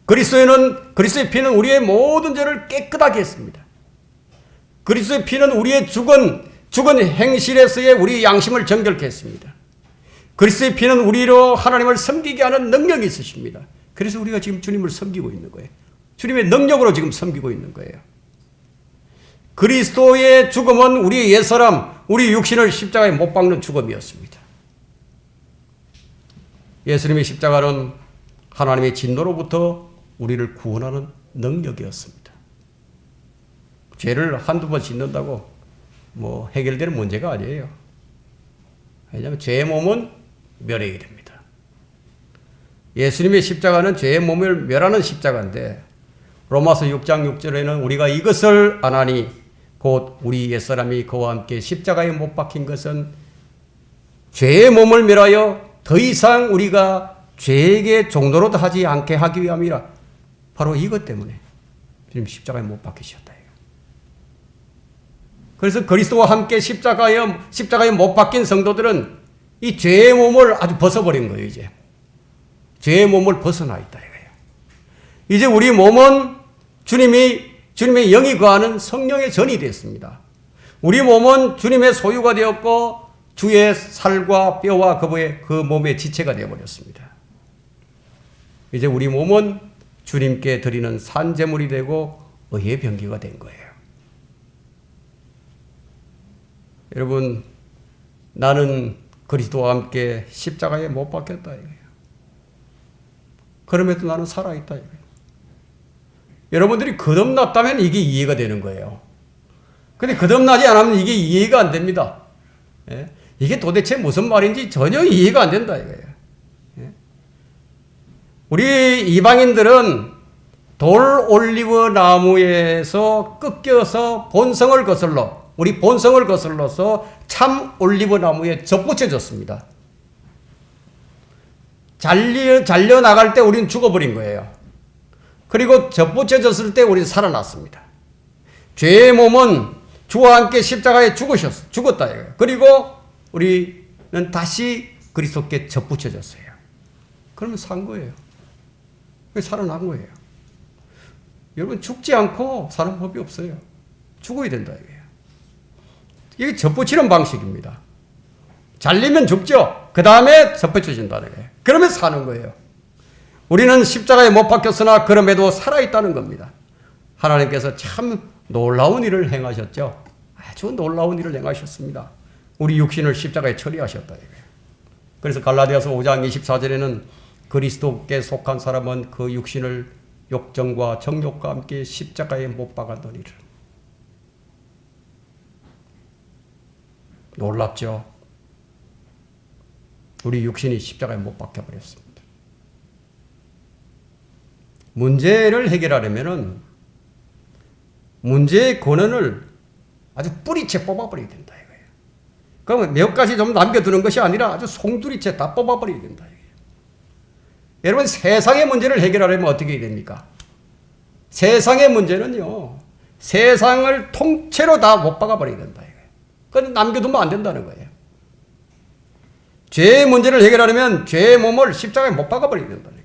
그리스도의 피는 우리의 모든 죄를 깨끗하게 했습니다. 그리스도의 피는 우리의 죽은 행실에서의 우리 양심을 정결케 했습니다. 그리스도의 피는 우리로 하나님을 섬기게 하는 능력이 있으십니다. 그래서 우리가 지금 주님을 섬기고 있는 거예요. 주님의 능력으로 지금 섬기고 있는 거예요. 그리스도의 죽음은 우리의 옛사람, 우리 육신을 십자가에 못 박는 죽음이었습니다. 예수님의 십자가는 하나님의 진노로부터 우리를 구원하는 능력이었습니다. 죄를 한두 번 짓는다고 뭐 해결되는 문제가 아니에요. 왜냐하면 죄의 몸은 멸해야 됩니다. 예수님의 십자가는 죄의 몸을 멸하는 십자가인데 로마서 6장 6절에는 우리가 이것을 아나니 곧 우리 옛사람이 그와 함께 십자가에 못 박힌 것은 죄의 몸을 멸하여 더 이상 우리가 죄에게 종노릇 하지 않게 하기 위함이라. 바로 이것 때문에 주님 십자가에 못 박히셨다. 그래서 그리스도와 함께 십자가에 못 박힌 성도들은 이 죄의 몸을 아주 벗어버린 거예요. 이제 죄의 몸을 벗어나 있다 이거예요. 이제 우리 몸은 주님의 영이 거하는 성령의 전이 됐습니다. 우리 몸은 주님의 소유가 되었고 주의 살과 뼈와 그 몸의 지체가 되어버렸습니다. 이제 우리 몸은 주님께 드리는 산제물이 되고 의의 병기가 된 거예요. 여러분, 나는 그리스도와 함께 십자가에 못 박혔다 이거예요. 그럼에도 나는 살아있다 이거예요. 여러분들이 거듭났다면 이게 이해가 되는 거예요. 근데 거듭나지 않으면 이게 이해가 안 됩니다. 예? 이게 도대체 무슨 말인지 전혀 이해가 안 된다 이거예요. 예? 우리 이방인들은 돌 올리브 나무에서 꺾여서 우리 본성을 거슬러서 참 올리브 나무에 접붙여졌습니다. 잘려 나갈 때 우리는 죽어버린 거예요. 그리고 접붙여졌을 때 우리는 살아났습니다. 죄의 몸은 주와 함께 십자가에 죽었다. 그리고 우리는 다시 그리스도께 접붙여졌어요. 그러면 산 거예요. 살아난 거예요. 여러분 죽지 않고 사는 법이 없어요. 죽어야 된다 이거예요. 이게 접붙이는 방식입니다. 잘리면 죽죠. 그 다음에 접붙여진다는 거예요. 그러면 사는 거예요. 우리는 십자가에 못 박혔으나 그럼에도 살아있다는 겁니다. 하나님께서 참 놀라운 일을 행하셨죠. 아주 놀라운 일을 행하셨습니다. 우리 육신을 십자가에 처리하셨다 이거예요. 그래서 갈라디아서 5장 24절에는 그리스도께 속한 사람은 그 육신을 욕정과 정욕과 함께 십자가에 못 박았느니라. 놀랍죠? 우리 육신이 십자가에 못 박혀버렸습니다. 문제를 해결하려면 문제의 근원을 아주 뿌리채 뽑아버려야 된다 이거예요. 그러면 몇 가지 좀 남겨두는 것이 아니라 아주 송두리째 다 뽑아버려야 된다 이거예요. 여러분 세상의 문제를 해결하려면 어떻게 해야 됩니까? 세상의 문제는요. 세상을 통째로 다 못 박아버려야 된다 이거예요. 그건 남겨두면 안 된다는 거예요. 죄의 문제를 해결하려면 죄의 몸을 십자가에 못 박아버려야 된다는 거예요.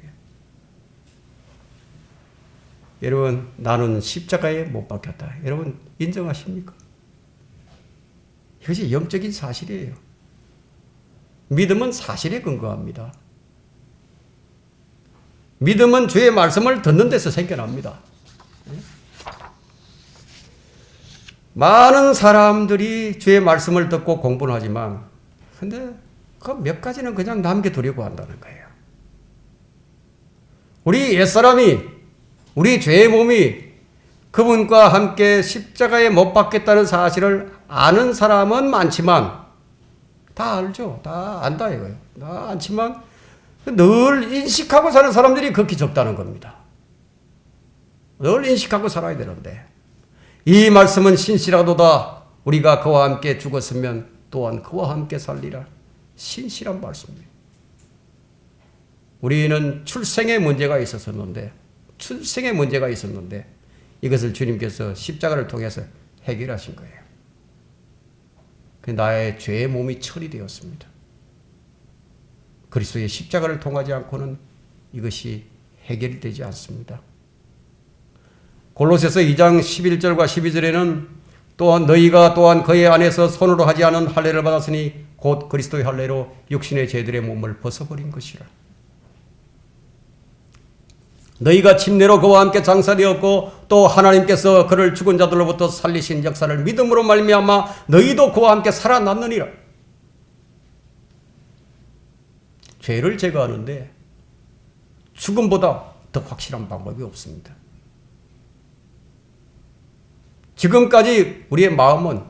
여러분 나는 십자가에 못 박혔다. 여러분 인정하십니까? 이것이 영적인 사실이에요. 믿음은 사실에 근거합니다. 믿음은 주의 말씀을 듣는 데서 생겨납니다. 많은 사람들이 주의 말씀을 듣고 공부는 하지만 근데 그 몇 가지는 그냥 남겨두려고 한다는 거예요. 우리 옛사람이 우리 죄의 몸이 그분과 함께 십자가에 못 박겠다는 사실을 아는 사람은 많지만 다 알죠. 다 안다 이거예요. 다 안지만 늘 인식하고 사는 사람들이 극히 적다는 겁니다. 늘 인식하고 살아야 되는데 이 말씀은 신실하도다. 우리가 그와 함께 죽었으면 또한 그와 함께 살리라. 신실한 말씀입니다. 우리는 출생에 문제가 있었는데 이것을 주님께서 십자가를 통해서 해결하신 거예요. 나의 죄의 몸이 처리되었습니다. 그리스도의 십자가를 통하지 않고는 이것이 해결이 되지 않습니다. 골로새서 2장 11절과 12절에는 또한 너희가 또한 그의 안에서 손으로 하지 않은 할례를 받았으니 곧 그리스도의 할례로 육신의 죄들의 몸을 벗어버린 것이라. 너희가 침례로 그와 함께 장사되었고 또 하나님께서 그를 죽은 자들로부터 살리신 역사를 믿음으로 말미암아 너희도 그와 함께 살아났느니라. 죄를 제거하는데 죽음보다 더 확실한 방법이 없습니다. 지금까지 우리의 마음은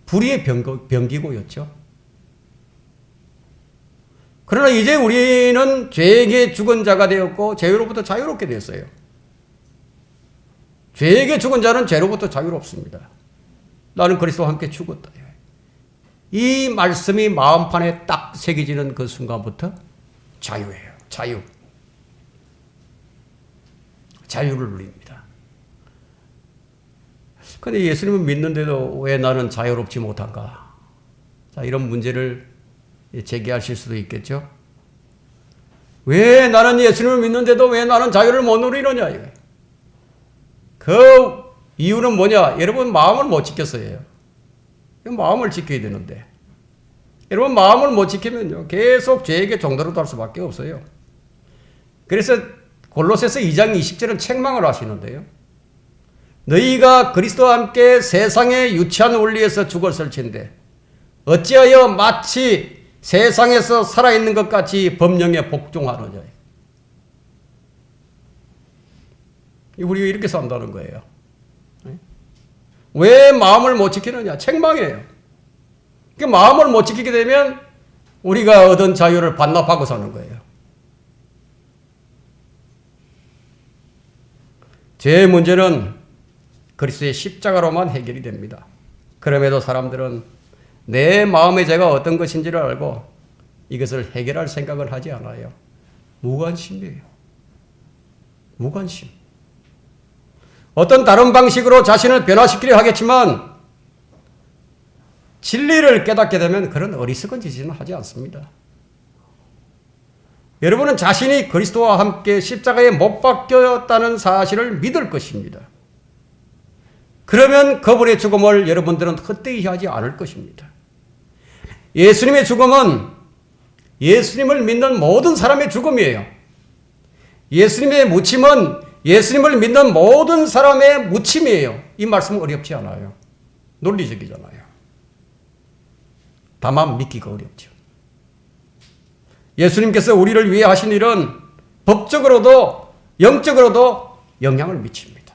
불의의 병기고였죠. 그러나 이제 우리는 죄에게 죽은 자가 되었고 죄로부터 자유롭게 됐어요. 죄에게 죽은 자는 죄로부터 자유롭습니다. 나는 그리스도와 함께 죽었다. 이 말씀이 마음판에 딱 새겨지는 그 순간부터 자유예요. 자유. 자유를 누립니다. 그런데 예수님을 믿는데도 왜 나는 자유롭지 못한가? 자, 이런 문제를 제기하실 수도 있겠죠. 왜 나는 예수님을 믿는데도 왜 나는 자유를 못 누리느냐? 그 이유는 뭐냐? 여러분 마음을 못 지켰어요. 마음을 지켜야 되는데 여러분 마음을 못 지키면요 계속 죄에게 종노릇할 수밖에 없어요. 그래서 골로새서 2장 20절은 책망을 하시는데요. 너희가 그리스도와 함께 세상의 유치한 원리에서 죽었을 텐데 어찌하여 마치 세상에서 살아있는 것 같이 법령에 복종하느냐. 우리가 이렇게 산다는 거예요. 왜 마음을 못 지키느냐? 책망이에요. 그 마음을 못 지키게 되면 우리가 얻은 자유를 반납하고 사는 거예요. 죄의 문제는 그리스도의 십자가로만 해결이 됩니다. 그럼에도 사람들은 내 마음의 죄가 어떤 것인지를 알고 이것을 해결할 생각을 하지 않아요. 무관심이에요. 무관심. 어떤 다른 방식으로 자신을 변화시키려 하겠지만 진리를 깨닫게 되면 그런 어리석은 짓은 하지 않습니다. 여러분은 자신이 그리스도와 함께 십자가에 못 박혔다는 사실을 믿을 것입니다. 그러면 그분의 죽음을 여러분들은 헛되이 하지 않을 것입니다. 예수님의 죽음은 예수님을 믿는 모든 사람의 죽음이에요. 예수님의 묻힘은 예수님을 믿는 모든 사람의 묻힘이에요. 이 말씀은 어렵지 않아요. 논리적이잖아요. 다만 믿기가 어렵죠. 예수님께서 우리를 위해 하신 일은 법적으로도 영적으로도 영향을 미칩니다.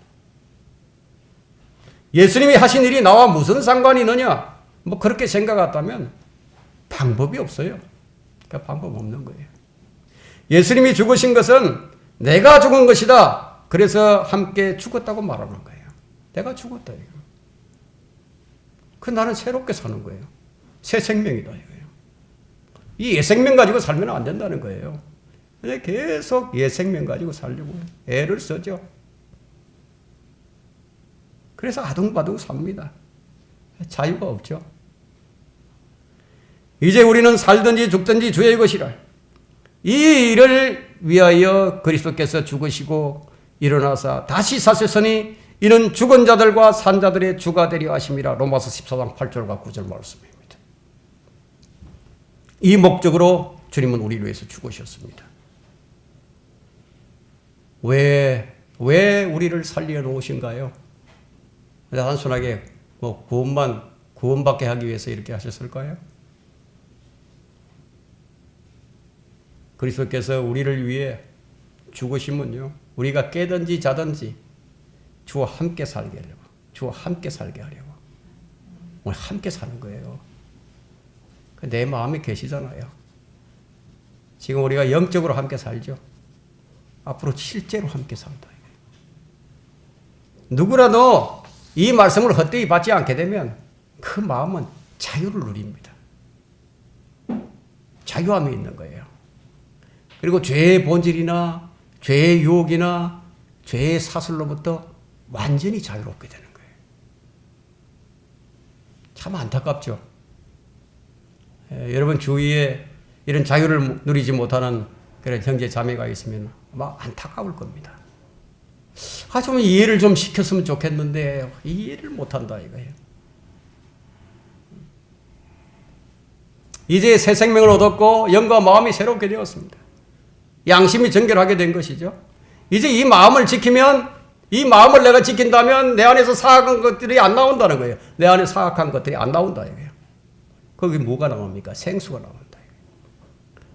예수님이 하신 일이 나와 무슨 상관이 있느냐? 뭐 그렇게 생각했다면 방법이 없어요. 그러니까 방법 없는 거예요. 예수님이 죽으신 것은 내가 죽은 것이다. 그래서 함께 죽었다고 말하는 거예요. 내가 죽었다. 이거. 그 나는 새롭게 사는 거예요. 새 생명이다. 이거예요. 이 예생명 가지고 살면 안 된다는 거예요. 계속 예생명 가지고 살려고 애를 쓰죠. 그래서 아둥바둥 삽니다. 자유가 없죠. 이제 우리는 살든지 죽든지 주의 것이라. 이 일을 위하여 그리스도께서 죽으시고 일어나사 다시 사셨으니 이는 죽은 자들과 산 자들의 주가 되려 하심이라. 로마서 14장 8절과 9절 말씀입니다. 이 목적으로 주님은 우리를 위해서 죽으셨습니다. 왜 우리를 살려 놓으신가요? 단순하게 구원받게 하기 위해서 이렇게 하셨을까요? 그리스도께서 우리를 위해 죽으시면요, 우리가 깨든지 자든지 주와 함께 살게 하려고, 주와 함께 살게 하려고, 오늘 함께 사는 거예요. 내 마음에 계시잖아요. 지금 우리가 영적으로 함께 살죠. 앞으로 실제로 함께 산다. 누구라도 이 말씀을 헛되이 받지 않게 되면 그 마음은 자유를 누립니다. 자유함이 있는 거예요. 그리고 죄의 본질이나 죄의 유혹이나 죄의 사슬로부터 완전히 자유롭게 되는 거예요. 참 안타깝죠. 여러분 주위에 이런 자유를 누리지 못하는 그런 형제 자매가 있으면 아마 안타까울 겁니다. 좀 이해를 좀 시켰으면 좋겠는데 이해를 못한다 이거예요. 이제 새 생명을 얻었고 영과 마음이 새롭게 되었습니다. 양심이 정결하게 된 것이죠. 이제 이 마음을 지키면, 이 마음을 내가 지킨다면 내 안에서 사악한 것들이 안 나온다는 거예요. 내 안에 사악한 것들이 안 나온다 이거예요. 거기 뭐가 나옵니까? 생수가 나온다.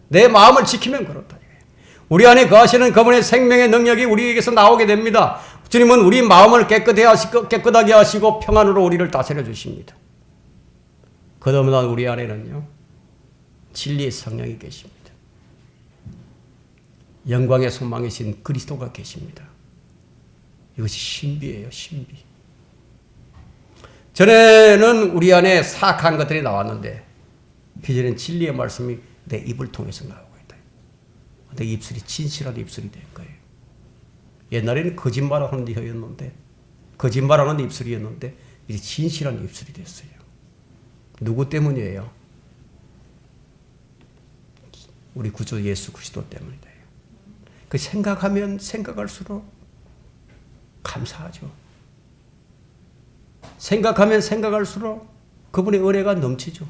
내 마음을 지키면 그렇다. 우리 안에 거하시는 그분의 생명의 능력이 우리에게서 나오게 됩니다. 주님은 우리 마음을 깨끗하게 하시고 평안으로 우리를 다스려 주십니다. 그러나 우리 안에는요, 진리의 성령이 계십니다. 영광의 소망이신 그리스도가 계십니다. 이것이 신비예요, 신비. 전에는 우리 안에 사악한 것들이 나왔는데 이제는 진리의 말씀이 내 입을 통해서 나오고 있다. 내 입술이 진실한 입술이 된 거예요. 옛날에는 거짓말하는 혀였는데, 거짓말하는 입술이었는데 이제 진실한 입술이 됐어요. 누구 때문이에요? 우리 구주 예수 그리스도 때문이다. 그 생각하면 생각할수록 감사하죠. 생각하면 생각할수록 그분의 은혜가 넘치죠.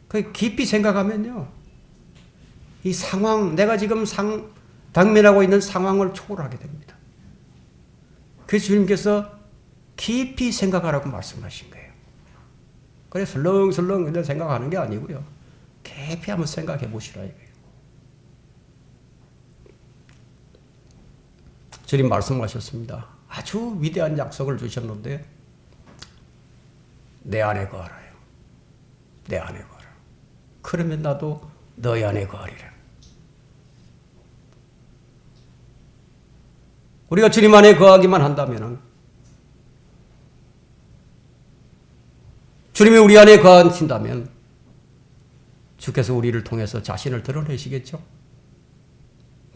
그 깊이 생각하면요, 이 상황, 내가 지금 당면하고 있는 상황을 초월하게 됩니다. 그래서 주님께서 깊이 생각하라고 말씀하신 거예요. 그래서 설렁설렁 생각하는 게 아니고요, 깊이 한번 생각해 보시라 이거예요. 주님 말씀하셨습니다. 아주 위대한 약속을 주셨는데 내 안에 거하라요. 내 안에 거하라. 그러면 나도 너희 안에 거하리라. 우리가 주님 안에 거하기만 한다면, 주님이 우리 안에 거하신다면 주께서 우리를 통해서 자신을 드러내시겠죠.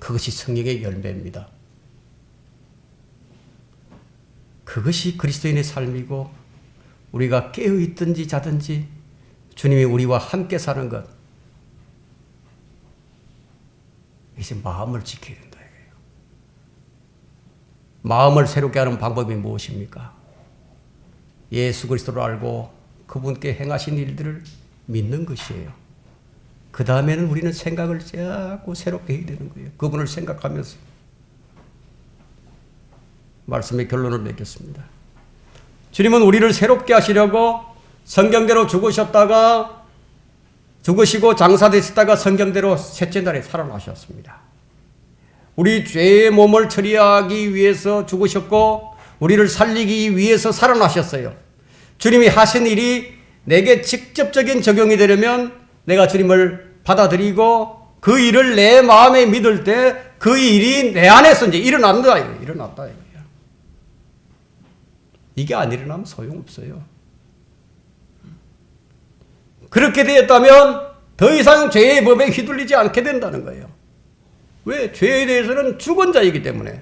그것이 성령의 열매입니다. 그것이 그리스도인의 삶이고 우리가 깨어있든지 자든지 주님이 우리와 함께 사는 것. 이제 마음을 지켜야 된다. 마음을 새롭게 하는 방법이 무엇입니까? 예수 그리스도를 알고 그분께 행하신 일들을 믿는 것이에요. 그 다음에는 우리는 생각을 자꾸 새롭게 해야 되는 거예요. 그분을 생각하면서. 말씀의 결론을 맺겠습니다. 주님은 우리를 새롭게 하시려고 성경대로 죽으시고 장사되셨다가 성경대로 셋째 날에 살아나셨습니다. 우리 죄의 몸을 처리하기 위해서 죽으셨고 우리를 살리기 위해서 살아나셨어요. 주님이 하신 일이 내게 직접적인 적용이 되려면 내가 주님을 받아들이고 그 일을 내 마음에 믿을 때 그 일이 내 안에서 이제 일어난다. 일어났다. 이게 안 일어나면 소용없어요. 그렇게 되었다면 더 이상 죄의 법에 휘둘리지 않게 된다는 거예요. 왜? 죄에 대해서는 죽은 자이기 때문에.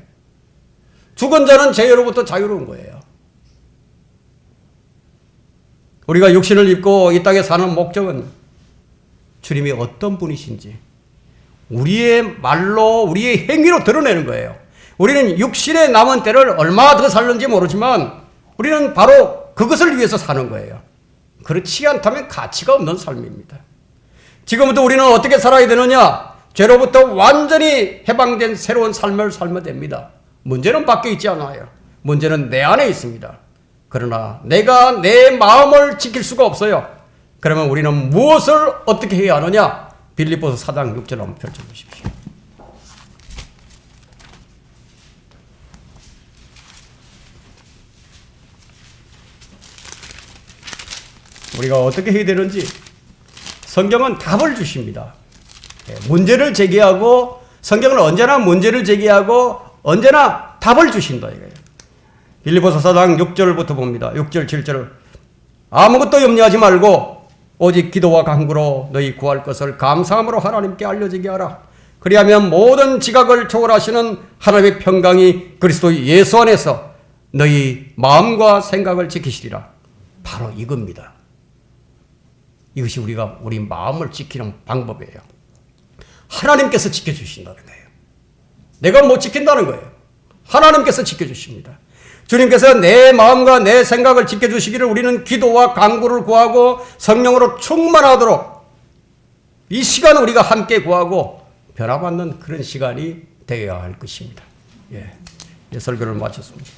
죽은 자는 죄로부터 자유로운 거예요. 우리가 육신을 입고 이 땅에 사는 목적은 주님이 어떤 분이신지 우리의 말로 우리의 행위로 드러내는 거예요. 우리는 육신에 남은 때를 얼마 더 살는지 모르지만 우리는 바로 그것을 위해서 사는 거예요. 그렇지 않다면 가치가 없는 삶입니다. 지금부터 우리는 어떻게 살아야 되느냐? 죄로부터 완전히 해방된 새로운 삶을 살면 됩니다. 문제는 밖에 있지 않아요. 문제는 내 안에 있습니다. 그러나 내가 내 마음을 지킬 수가 없어요. 그러면 우리는 무엇을 어떻게 해야 하느냐? 빌립보서 4장 6절 한번 펼쳐보십시오. 우리가 어떻게 해야 되는지 성경은 답을 주십니다. 문제를 제기하고 성경은 언제나 문제를 제기하고 언제나 답을 주신다 이거예요. 빌립보서 4장 6절부터 봅니다. 6절 7절 아무것도 염려하지 말고 오직 기도와 간구로 너희 구할 것을 감사함으로 하나님께 알려지게 하라. 그리하면 모든 지각을 초월하시는 하나님의 평강이 그리스도 예수 안에서 너희 마음과 생각을 지키시리라. 바로 이겁니다. 이것이 우리 마음을 지키는 방법이에요. 하나님께서 지켜주신다는 거예요. 내가 못 지킨다는 거예요. 하나님께서 지켜주십니다. 주님께서 내 마음과 내 생각을 지켜주시기를 우리는 기도와 간구를 구하고 성령으로 충만하도록 이 시간을 우리가 함께 구하고 변화받는 그런 시간이 되어야 할 것입니다. 예, 설교를 마쳤습니다.